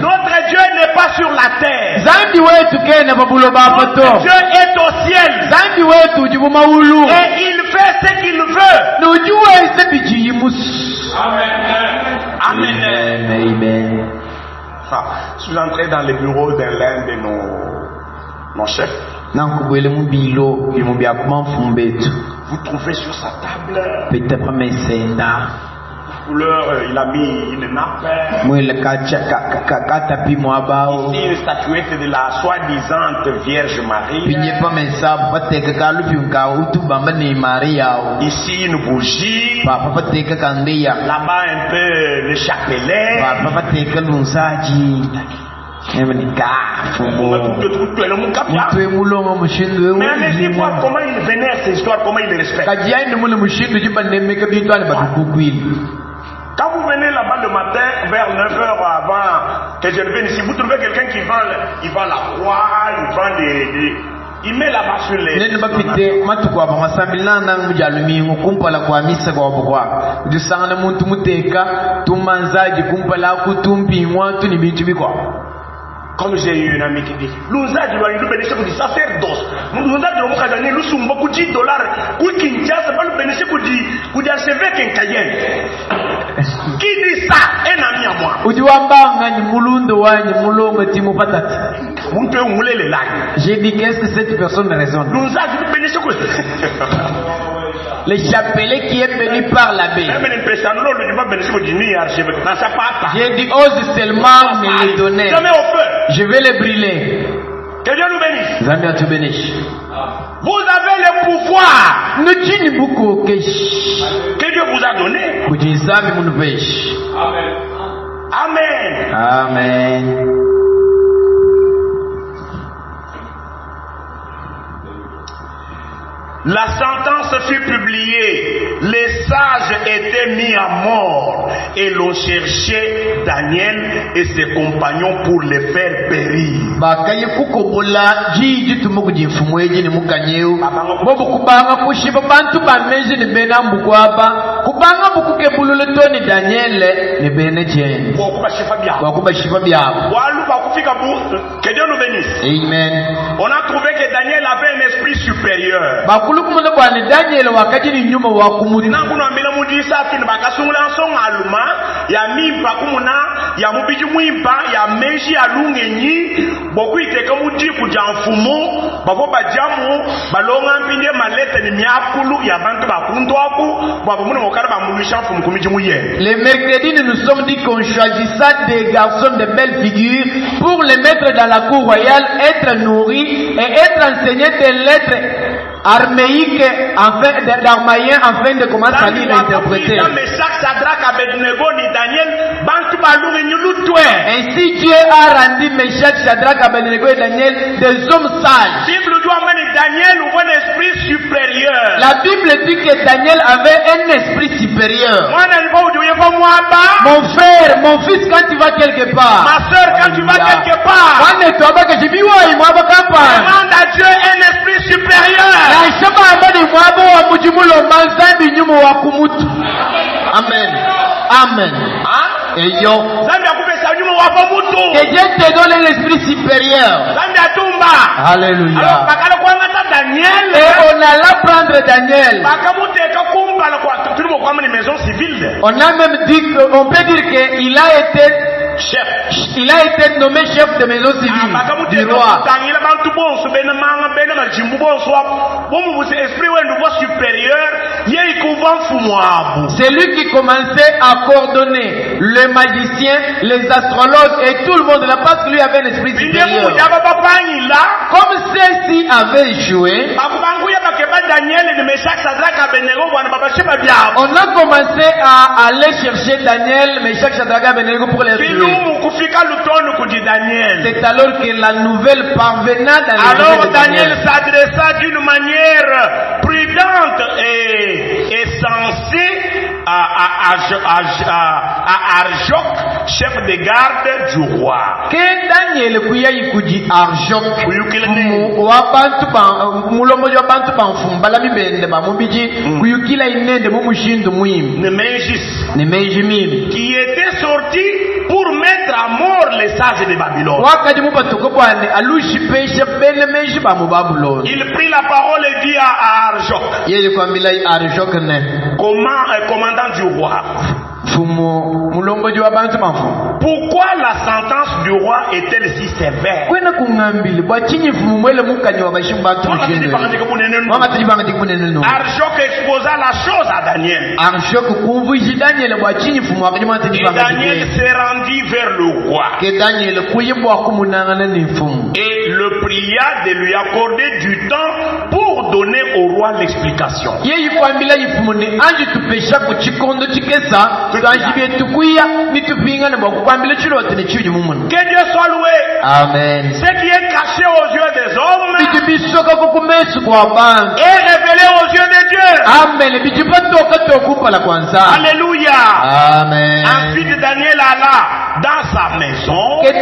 [SPEAKER 2] Notre
[SPEAKER 3] Dieu n'est pas sur la terre. Notre Dieu est au ciel. Et il fait ce qu'il veut. Amen.
[SPEAKER 2] Amen.
[SPEAKER 3] Je suis entré dans le bureau de l'un de nos chefs. Vous trouvez sur sa table couleur, il a mis une nappe. Ici une statuette de la soi-disant Vierge Marie. Ici une bougie. Là-bas un peu le chapelet. Mais allez-y voir comment il vénère ces histoires, comment il les respecte. Quand vous venez là-bas le matin, vers 9h avant que je vienne ici, vous trouvez quelqu'un qui vend la croix, il vend il met là-bas sur les... Comme j'ai eu une amie qui dit, l'unzaji doit nous bénéficier du sacerdoce. L'unzaji doit nous gagner nous sommes beaucoup de dollars. Ou Kinshasa va nous bénéficier pour du archevêque en Cayenne. Qui dit ça? Un ami à moi.
[SPEAKER 2] J'ai dit qu'est-ce que cette personne raisonne?
[SPEAKER 3] L'unzaji nous bénéficier quoi?
[SPEAKER 2] Le chapelet qui est béni par l'abbé. J'ai dit ose seulement me le donner. Je vais le brûler.
[SPEAKER 3] Que Dieu nous bénisse.
[SPEAKER 2] Vous avez le pouvoir.
[SPEAKER 3] Que Dieu vous a donné. Amen.
[SPEAKER 2] Amen.
[SPEAKER 3] La sentence fut publiée, les sages étaient mis à mort et l'on cherchait Daniel et ses compagnons pour les faire périr. Que Dieu nous bénisse.
[SPEAKER 2] Amen.
[SPEAKER 3] On a trouvé que Daniel avait un esprit supérieur. mujisa fini bakasungula nsonga aluma ya mimpa kumuna ya mubiji mwimpa ya menji alungenyi bokuiteka muti kuja mfumo bako bajamu balonga mpinde malete ni miakulu ya bantu bakundwaku babumuna mokara bamulisha mfumo kumiji muye.
[SPEAKER 2] Le mercredi nous nous sommes dit qu'on choisissait des garçons de belles figures pour les mettre dans la cour royale, être nourris et être enseignés des lettres arméiques d'armaïens afin de commencer à lire et interpréter. Ainsi Dieu a rendu Meshach, Shadrach, Abednego et Daniel des hommes sages. La Bible dit que Daniel avait un esprit supérieur. Mon frère, mon fils, quand tu vas quelque part,
[SPEAKER 3] ma soeur, quand tu vas quelque part, demande à Dieu un esprit supérieur.
[SPEAKER 2] Amen. Amen. Et yo, que Dieu te donne l'esprit supérieur. Alléluia. Et on alla prendre Daniel. On a même dit qu'on peut dire qu'il a été chef. Il a été nommé chef de maison civile du roi. C'est lui qui commençait à coordonner le magicien, les astrologues et tout le monde là parce que lui avait un esprit supérieur. Comme ceux-ci avaient échoué, on a commencé à aller chercher Daniel, Meshach, Shadrach, Abednego pour les tuer. C'est alors que la nouvelle parvena dans les
[SPEAKER 3] alors Daniel s'adressa d'une manière prudente et sensée à Arjoc, chef de garde du roi.
[SPEAKER 2] Que Daniel kuya ikuji Arjoc wa bantu ba mulomo yo bantu ba mfumbala mibende ba mubiji kuyukila inende mu mushindu muhimu Nemejimim
[SPEAKER 3] qui était sorti pour mettre à mort les sages de Babylone. Il prit la parole et dit à Arjoc, commandant du roi, pourquoi la sentence du roi est-elle si sévère? Arjoc exposa la chose à Daniel. Et Daniel s'est rendu vers le roi. Et le pria de lui accorder du temps pour donner au roi l'explication. Que Dieu soit loué.
[SPEAKER 2] Amen.
[SPEAKER 3] Ce qui est caché aux yeux des hommes est révélé aux yeux de Dieu.
[SPEAKER 2] Amen.
[SPEAKER 3] Alléluia.
[SPEAKER 2] Amen.
[SPEAKER 3] Ensuite Daniel alla dans sa maison et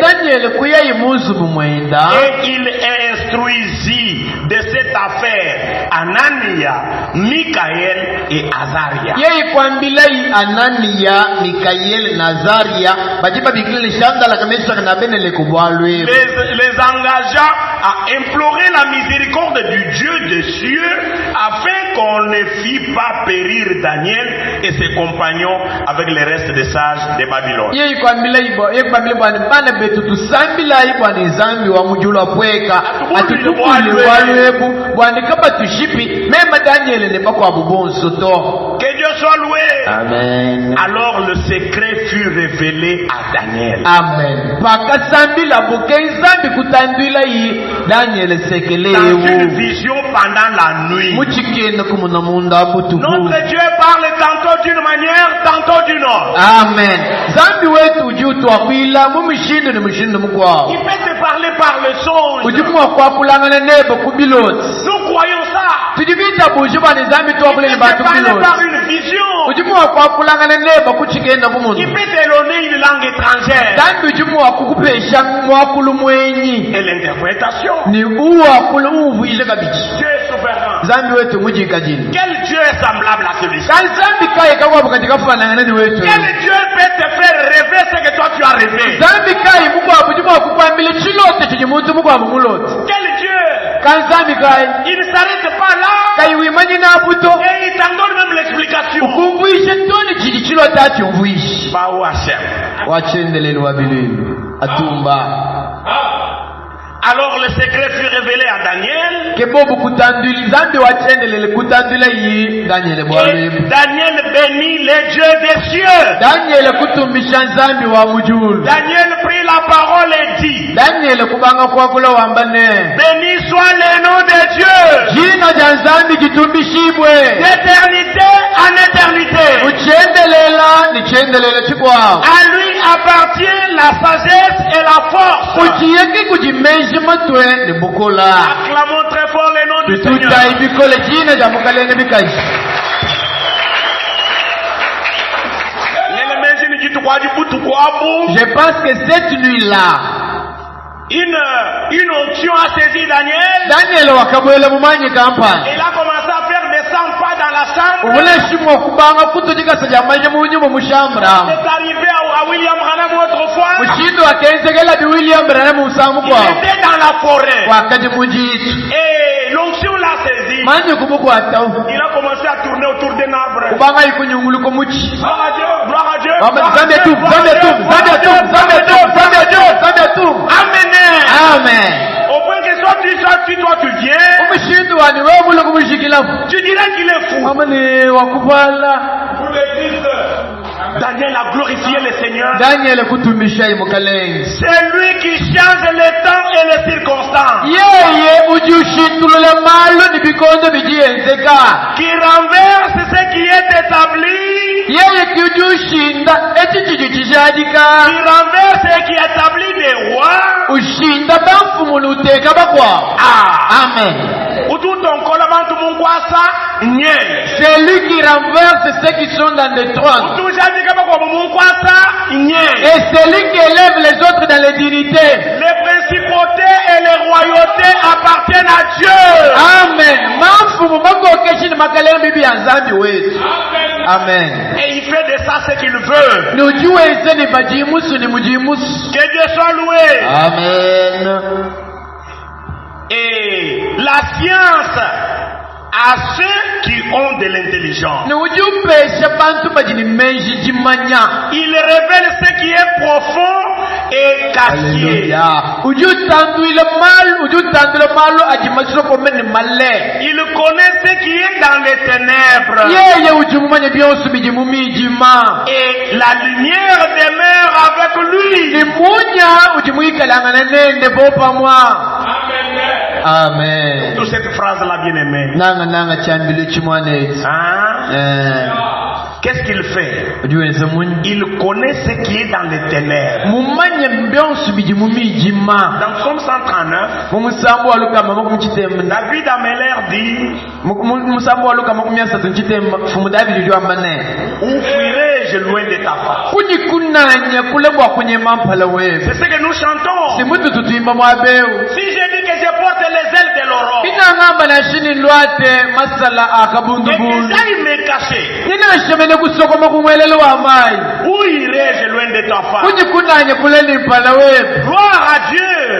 [SPEAKER 3] il instruisit de cette affaire Anania, Michaël et Azaria. Les engagea à implorer la miséricorde du Dieu des cieux afin qu'on ne fît pas périr Daniel et ses compagnons avec les restes des sages de Babylone. Que Dieu soit loué.
[SPEAKER 2] Amen.
[SPEAKER 3] Alors le secret fut révélé à Daniel.
[SPEAKER 2] Amen.
[SPEAKER 3] Dans une vision pendant la nuit. Notre Dieu parle tantôt d'une manière, tantôt d'une autre.
[SPEAKER 2] Amen.
[SPEAKER 3] Il peut te parler par le songe. Nous croyons ça. Il peut te parler par une vision. Il peut te donner une langue étrangère. Et l'interprétation. Dieu est souverain. Quel Dieu est semblable à celui-ci? Quel Dieu peut te faire rêver ce que toi tu as rêvé? Quel Dieu? Il ne s'arrête pas là. Et il t'en donne même l'explication.
[SPEAKER 2] atati umvuishi
[SPEAKER 3] bawo Hashem.
[SPEAKER 2] wachendelele wabilili atumba.
[SPEAKER 3] Alors le secret fut révélé à Daniel.
[SPEAKER 2] Que bobu kutanduli zambi wachendelele kutandula yi Daniel
[SPEAKER 3] Et
[SPEAKER 2] mwalimu.
[SPEAKER 3] Daniel bénit les dieux des cieux.
[SPEAKER 2] Daniel kutumbisha zambi wa mujulu.
[SPEAKER 3] Daniel prit la parole et dit,
[SPEAKER 2] Daniel kubanga kwa kula wambane.
[SPEAKER 3] béni soit le nom de Dieu,
[SPEAKER 2] Jina ja zambi kitumbishibwe.
[SPEAKER 3] d'éternité en éternité.
[SPEAKER 2] Uchendelela ni chendelele chikwa.
[SPEAKER 3] À lui appartient la sagesse et la force.
[SPEAKER 2] Kujiyeki kujimenji matwe ni bukola.
[SPEAKER 3] Acclamons très fort le nom du Seigneur.
[SPEAKER 2] Tuta ibikole jina ja mukalene bikaji. Je pense que cette nuit-là,
[SPEAKER 3] une onction a saisi Daniel.
[SPEAKER 2] Daniel wakabwele mumanyi kampani.
[SPEAKER 3] Il a commencé à faire des 100 pas dans la chambre.
[SPEAKER 2] Ubuleshimwa kubanga kutojika sajamanya munyuma mushambra.
[SPEAKER 3] C'est arrivé à William Branham autrefois.
[SPEAKER 2] Mushindo akenzegela bi William Branham musamu kwa.
[SPEAKER 3] Il était dans la forêt.
[SPEAKER 2] Wakati mujitu.
[SPEAKER 3] Et l'onction l'a saisi.
[SPEAKER 2] Manje kubukwata.
[SPEAKER 3] Il a commencé à tourner autour d'un arbre.
[SPEAKER 2] Kubanga ikunyunguluko muchi.
[SPEAKER 3] Gloire à Dieu, gloire à Dieu. Amen.
[SPEAKER 2] Amen.
[SPEAKER 3] Au point que soit tu viens, tu dirais qu'il est fou. Daniel a glorifié le Seigneur. C'est lui qui change le temps et les circonstances. Qui renverse ce qui est établi. Qui renverse ce qui établit des rois.
[SPEAKER 2] Amen.
[SPEAKER 3] C'est
[SPEAKER 2] lui qui renverse ceux qui sont dans les trônes. Et c'est lui qui élève les autres dans les dignités.
[SPEAKER 3] Les principautés et les royautés appartiennent à Dieu.
[SPEAKER 2] Amen. Amen.
[SPEAKER 3] Et il fait de ça ce qu'il veut. Que Dieu soit loué.
[SPEAKER 2] Amen.
[SPEAKER 3] Et la science à ceux qui ont de l'intelligence. Il révèle ce qui est profond et caché. Il connaît ce qui est dans les ténèbres. Et la lumière demeure avec lui.
[SPEAKER 2] Amen.
[SPEAKER 3] Toute cette phrase-là, bien aimée. Qu'est-ce qu'il fait? Il connaît ce qui est dans les ténèbres. Dans Psaume 139, David a l'air dit, où fuirai-je loin de ta face? C'est ce que nous chantons. Si je dis que je porte les ailes de l'aurore, et déjà il m'est caché, où irai-je loin de ta face? Gloire à Dieu.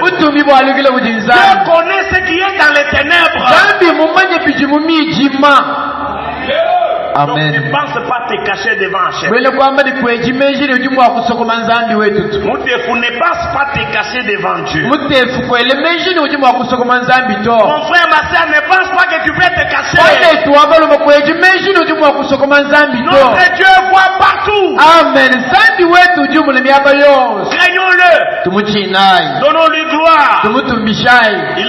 [SPEAKER 3] Dieu connaît ce qui est dans les ténèbres.
[SPEAKER 2] Amen.
[SPEAKER 3] Donc ne pense pas te cacher devant Hachem. Ne pense pas te cacher devant Dieu. Mon frère, ma soeur, ne pense pas que tu peux te cacher. Notre Dieu voit partout.
[SPEAKER 2] Amen.
[SPEAKER 3] Craignons-le. Donnons-lui gloire. Il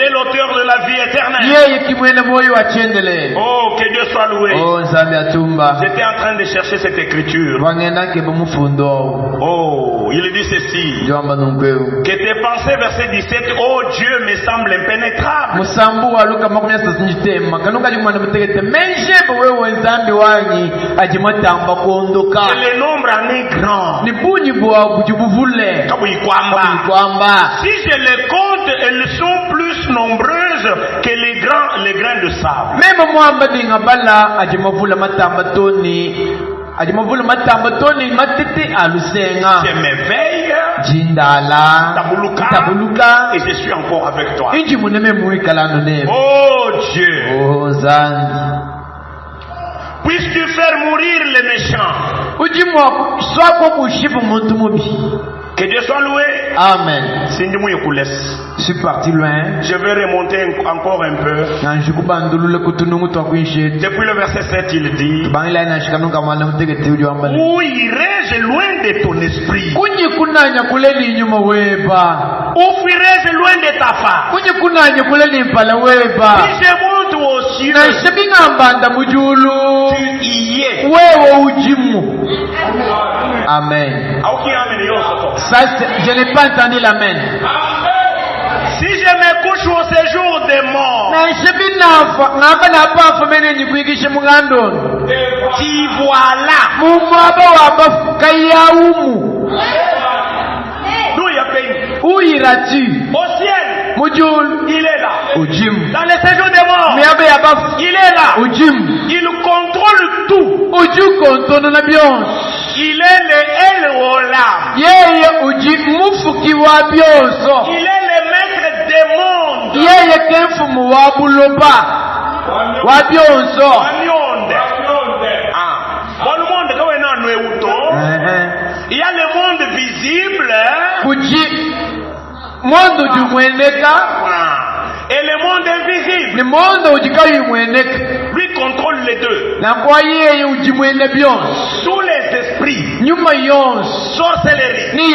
[SPEAKER 3] est l'auteur de la vie éternelle. Oh, que Dieu soit loué. J'étais en train de chercher cette écriture. Oh, il dit ceci. Que tes pensées, verset 17, oh Dieu me semble impénétrable. Le nombre en est grand. Si je les compte, elles sont plus nombreuses que les grains de sable. Je m'éveille, tabuluka, et je suis encore avec toi. Oh Dieu. Puisses-tu faire mourir les méchants. Que Dieu soit loué.
[SPEAKER 2] Amen.
[SPEAKER 1] Je suis parti loin.
[SPEAKER 3] Je vais remonter encore un peu. Depuis le verset 7, il dit: où irai-je loin de ton esprit? Où fuirai-je loin de ta face? Si je monte aux cieux, tu y es.
[SPEAKER 2] Amen. Ça, je n'ai pas entendu l'amen.
[SPEAKER 3] Si je me couche au séjour des morts, t'y voilà. D'où y a pays?
[SPEAKER 2] Où iras-tu?
[SPEAKER 3] Au ciel. Il est là.
[SPEAKER 2] Au gym.
[SPEAKER 3] Dans le séjour des morts, il est là.
[SPEAKER 2] Au gym.
[SPEAKER 3] Il contrôle tout. Il est le El Olam. Il est le maître des mondes. Dans le monde, il y a le monde visible. Et le monde invisible. Lui contrôle les deux. Tous les esprits, sorcellerie,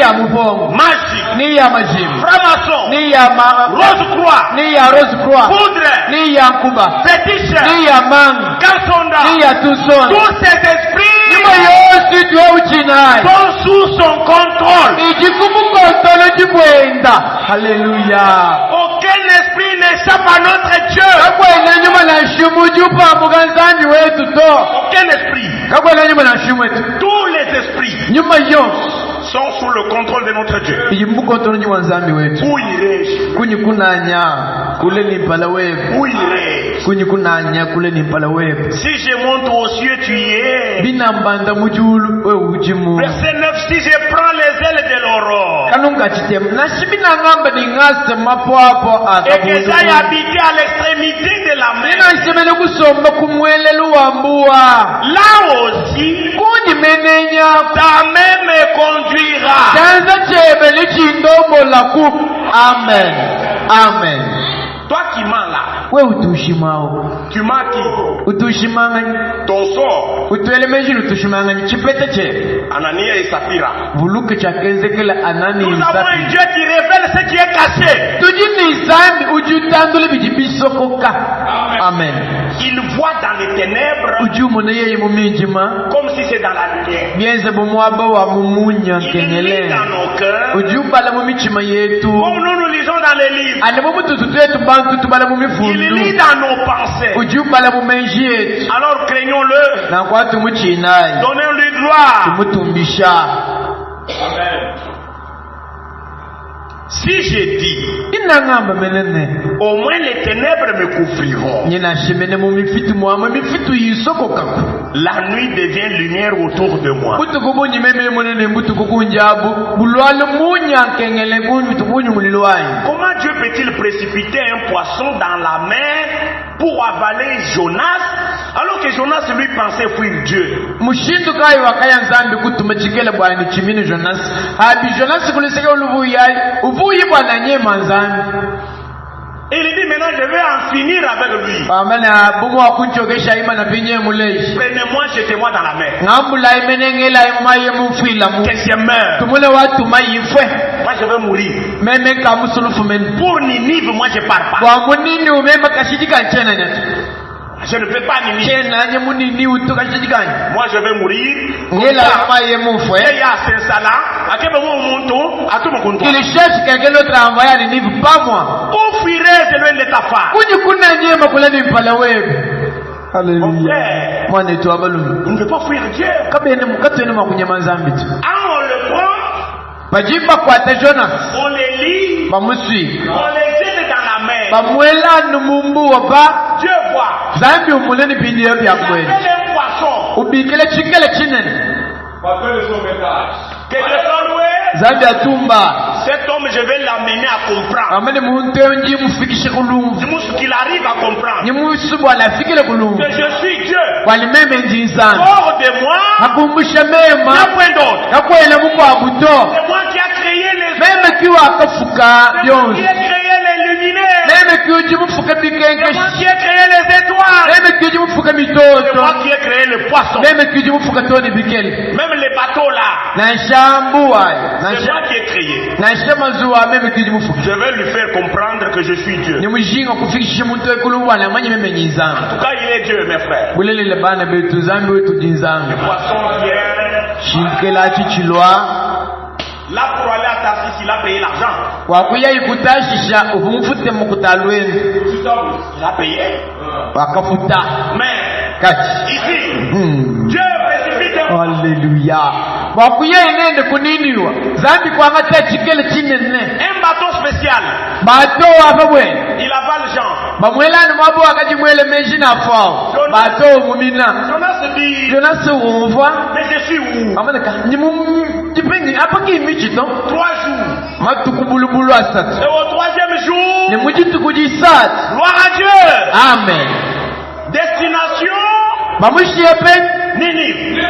[SPEAKER 3] magie, franc-maçon, rose-croix, poudre, fétiche, garçonda, tous ces esprits sont sous son contrôle.
[SPEAKER 2] Alléluia.
[SPEAKER 3] Aucun esprit n'échappe à notre Dieu. Aucun esprit. Tous les esprits sont sous le contrôle de notre Dieu. Où irai-je? Où irai-je? Si je monte aux cieux, tu y es. Verset 9, si je prends les ailes de l'aurore et que j'aille habiter à l'extrémité de la mer, là aussi ta main me conduira.
[SPEAKER 2] Amen. Amen.
[SPEAKER 3] Toi qui mens là, tu mens qui? Ton sort. Anania et Saphira. Nous avons un Dieu qui révèle ce qui est caché.
[SPEAKER 2] Amen.
[SPEAKER 3] Il voit dans les ténèbres comme si c'est dans la lumière. Il lit dans nos cœurs comme nous nous lisons dans les livres. Il lit dans nos pensées. Alors craignons-le. Donnons-lui gloire. Amen. Si j'ai dit, au moins les ténèbres me couvriront. La nuit devient lumière autour de moi. Comment Dieu peut-il précipiter un poisson dans la mer pour avaler Jonas, alors que Jonas lui pensait fuir Dieu? Et il dit maintenant je vais en finir avec lui. Prenez-moi, jetez-moi dans la mer. Que je meure. Moi je vais mourir. Pour Ninive, moi je pars pas. Je ne peux pas Ninive. Moi je vais mourir. Et il y a Sensala.
[SPEAKER 2] Il cherche quelqu'un d'autre à envoyer à Ninive, pas moi.
[SPEAKER 3] Où fuirai-je loin de ta face?
[SPEAKER 2] Alléluia.
[SPEAKER 3] On ne peut pas fuir Dieu. On le prend, on les lit, on les jette dans la mer. Dieu voit. Il appelle un poisson. Que Dieu soit loué. cet homme, je vais l'amener à comprendre. Qu'il arrive à comprendre que je suis Dieu. Hors de moi, il n'y a point d'autre. C'est moi qui a créé les hommes. C'est moi qui a créé les luminaires. C'est moi qui a créé les étoiles. C'est moi qui ai créé le poisson. Même les bateaux là. C'est moi qui ai créé. Je vais lui faire comprendre que je suis Dieu. En tout cas, il est Dieu, mes frères. Le poisson vient. Là, pour aller à Tarsis, il a payé l'argent. Il a payé. Mais ici, Dieu précipite.
[SPEAKER 2] Alléluia. Un
[SPEAKER 3] bateau spécial. Il avale Jean. Jonas se dit, mais je suis où? 3 jours. Et au 3e jour, gloire à Dieu.
[SPEAKER 2] Amen.
[SPEAKER 3] Destination Ninive.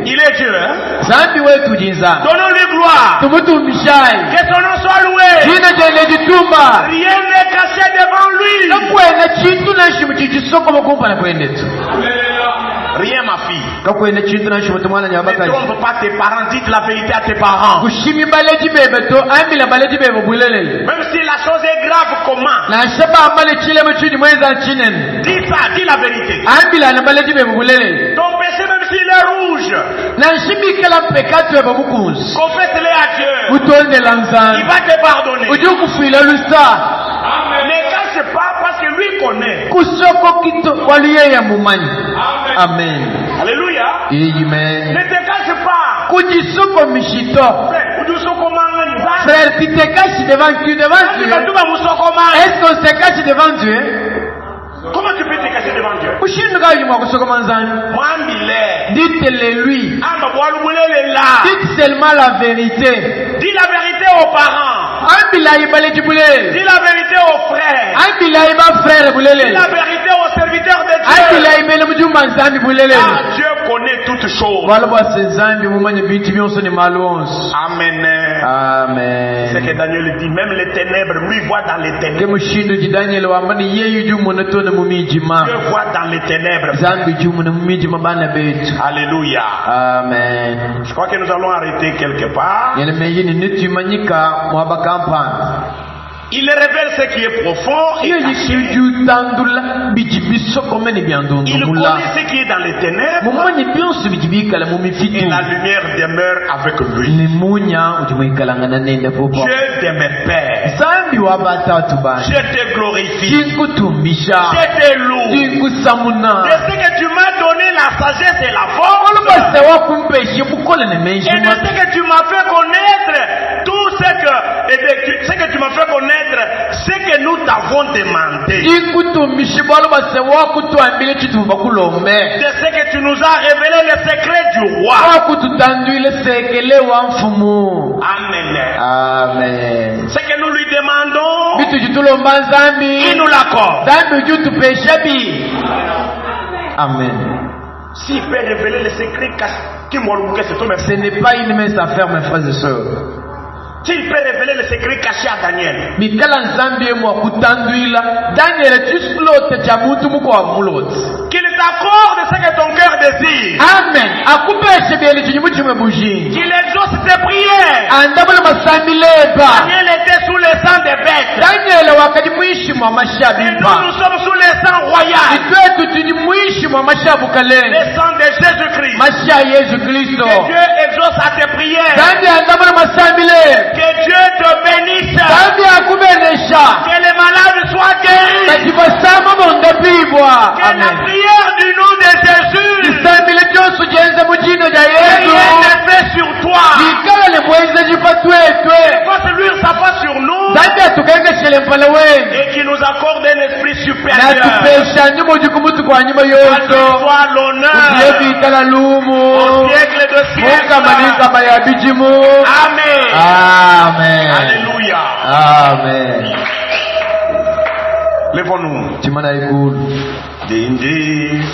[SPEAKER 3] Il est Dieu, hein? Donnons-lui gloire. Que son nom soit loué. Rien n'est caché devant lui. Rien, ma fille. Ne trompe pas tes parents. Dites la vérité à tes parents. Même si la chose est grave, comment? Dis ça, dis la vérité. Ton péché, même s'il est rouge, confesse-le à Dieu. Il va te pardonner. Ne cache pas parce que lui connaît.
[SPEAKER 2] Amen.
[SPEAKER 3] Alléluia.
[SPEAKER 2] Amen.
[SPEAKER 3] Ne te cache pas.
[SPEAKER 2] Frère, tu te caches devant Dieu. Est-ce qu'on se cache devant Dieu?
[SPEAKER 3] Comment tu peux te cacher devant Dieu?
[SPEAKER 2] Dites-le lui. Dites seulement la vérité.
[SPEAKER 3] Dis la vérité aux parents. Dis la vérité aux frères. Dis la vérité aux serviteurs de Dieu. Car Dieu connaît toutes choses. Amen.
[SPEAKER 2] Amen.
[SPEAKER 3] C'est que Daniel dit, même les ténèbres, lui voit dans les ténèbres. Dieu voit dans les ténèbres. Alléluia.
[SPEAKER 2] Amen.
[SPEAKER 3] Je crois que nous allons arrêter quelque part. Il révèle ce qui est profond et caché. Il connaît ce qui est dans les ténèbres. Et la lumière demeure avec lui. Dieu de mes pères, je te glorifie. Je te loue. De ce que tu m'as donné la sagesse et la force. Et de ce que tu m'as fait connaître tout ce que tu m'as fait connaître. Ce que nous t'avons demandé. De ce que tu nous as révélé le secret du roi. Amen.
[SPEAKER 2] Amen.
[SPEAKER 3] Ce que nous lui demandons, il nous l'accorde.
[SPEAKER 2] Amen.
[SPEAKER 3] S'il peut révéler le secret,
[SPEAKER 2] ce n'est pas une mince affaire, mes frères et sœurs.
[SPEAKER 3] S'il peut révéler le secret caché à Daniel.
[SPEAKER 2] Qu'il est
[SPEAKER 3] accorde ce que ton cœur désire.
[SPEAKER 2] Amen.
[SPEAKER 3] Qu'il exauce tes prières. Daniel était sous le sang des bêtes. Et nous sommes sous le sang royal. Le sang de Jésus-Christ. Que Dieu exauce à tes prières. Que Dieu te bénisse. Que les malades soient guéris. Que la prière du nom de Jésus ait effet sur toi. Et fasse luire sa face sur nous. Et qu'il nous accorde un esprit supérieur. À lui soit l'honneur au siècle de le ciel. Amen.
[SPEAKER 2] Amen.
[SPEAKER 3] Alléluia.
[SPEAKER 2] Amen.
[SPEAKER 3] Lèvons-nous. Dindi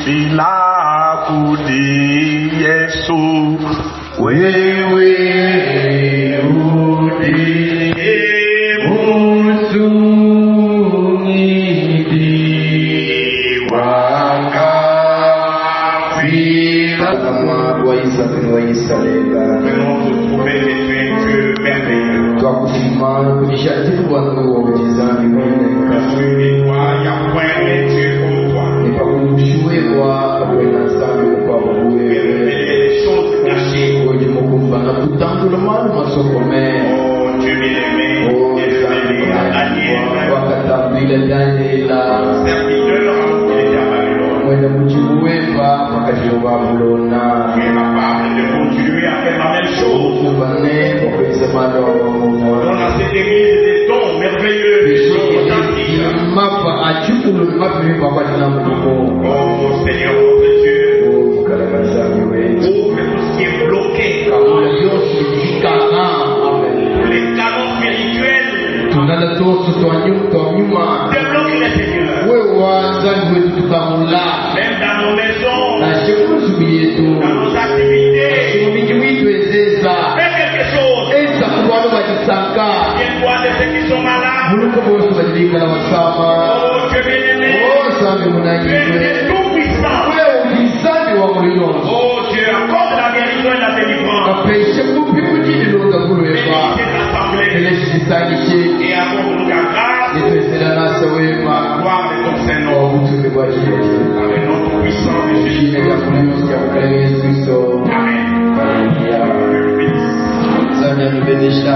[SPEAKER 3] fila kudi Yesu.
[SPEAKER 2] Wewe udi musungidi wakafika kama waisa waisa twakushimana kunishatifu wangu wa kujizani nipakumshuwewa kabwena sami upabuwe ojimukumba na kutangula malu masoko me wakatambile Daniela mwene muchimuwewa wakati wabulona ukubane wakweza mada mapa achukulu mapa mipa kwa jina mkumo
[SPEAKER 3] Seigneur notre Dieu,
[SPEAKER 2] ukarabazami wetu
[SPEAKER 3] ouvre tout ce qui est bloqué.
[SPEAKER 2] kabula yosi ikana
[SPEAKER 3] Les canaux spirituels
[SPEAKER 2] tungala tosu twanyuma
[SPEAKER 3] débloquent les Seigneur.
[SPEAKER 2] wewe wazani wetu tukamula
[SPEAKER 3] Même dans nos maisons,
[SPEAKER 2] na shekusubi yetu
[SPEAKER 3] dans nos activités,
[SPEAKER 2] miji witu ezeza
[SPEAKER 3] fais quelque chose.
[SPEAKER 2] eza kulwalo bajisanka
[SPEAKER 3] Viens-toi de ceux qui sont malades.
[SPEAKER 2] mulungu bosi bajilika wasama
[SPEAKER 3] Oh Dieu bien-aimé,
[SPEAKER 2] sami
[SPEAKER 3] tu es
[SPEAKER 2] munanyigwe
[SPEAKER 3] tout puissant.
[SPEAKER 2] wewe ubizani wa muliyonzi
[SPEAKER 3] Oh Dieu, accorde la guérison et la délivrance.
[SPEAKER 2] kapeshe kupi kujililonga kulweva
[SPEAKER 3] Bénis cette assemblée
[SPEAKER 2] eleshisangishe
[SPEAKER 3] et accorde-nous ta grâce,
[SPEAKER 2] nitwesera nase wema
[SPEAKER 3] gloire de ton Saint-Nom.
[SPEAKER 2] obutume bwa Yesu
[SPEAKER 3] Dans le nom puissant de Jésus.
[SPEAKER 2] ishine lya muliyonzi lya mukama Yesu Kristo
[SPEAKER 3] Amen.
[SPEAKER 2] haleluya
[SPEAKER 3] Que le bénisse.
[SPEAKER 2] Sanya nubedesha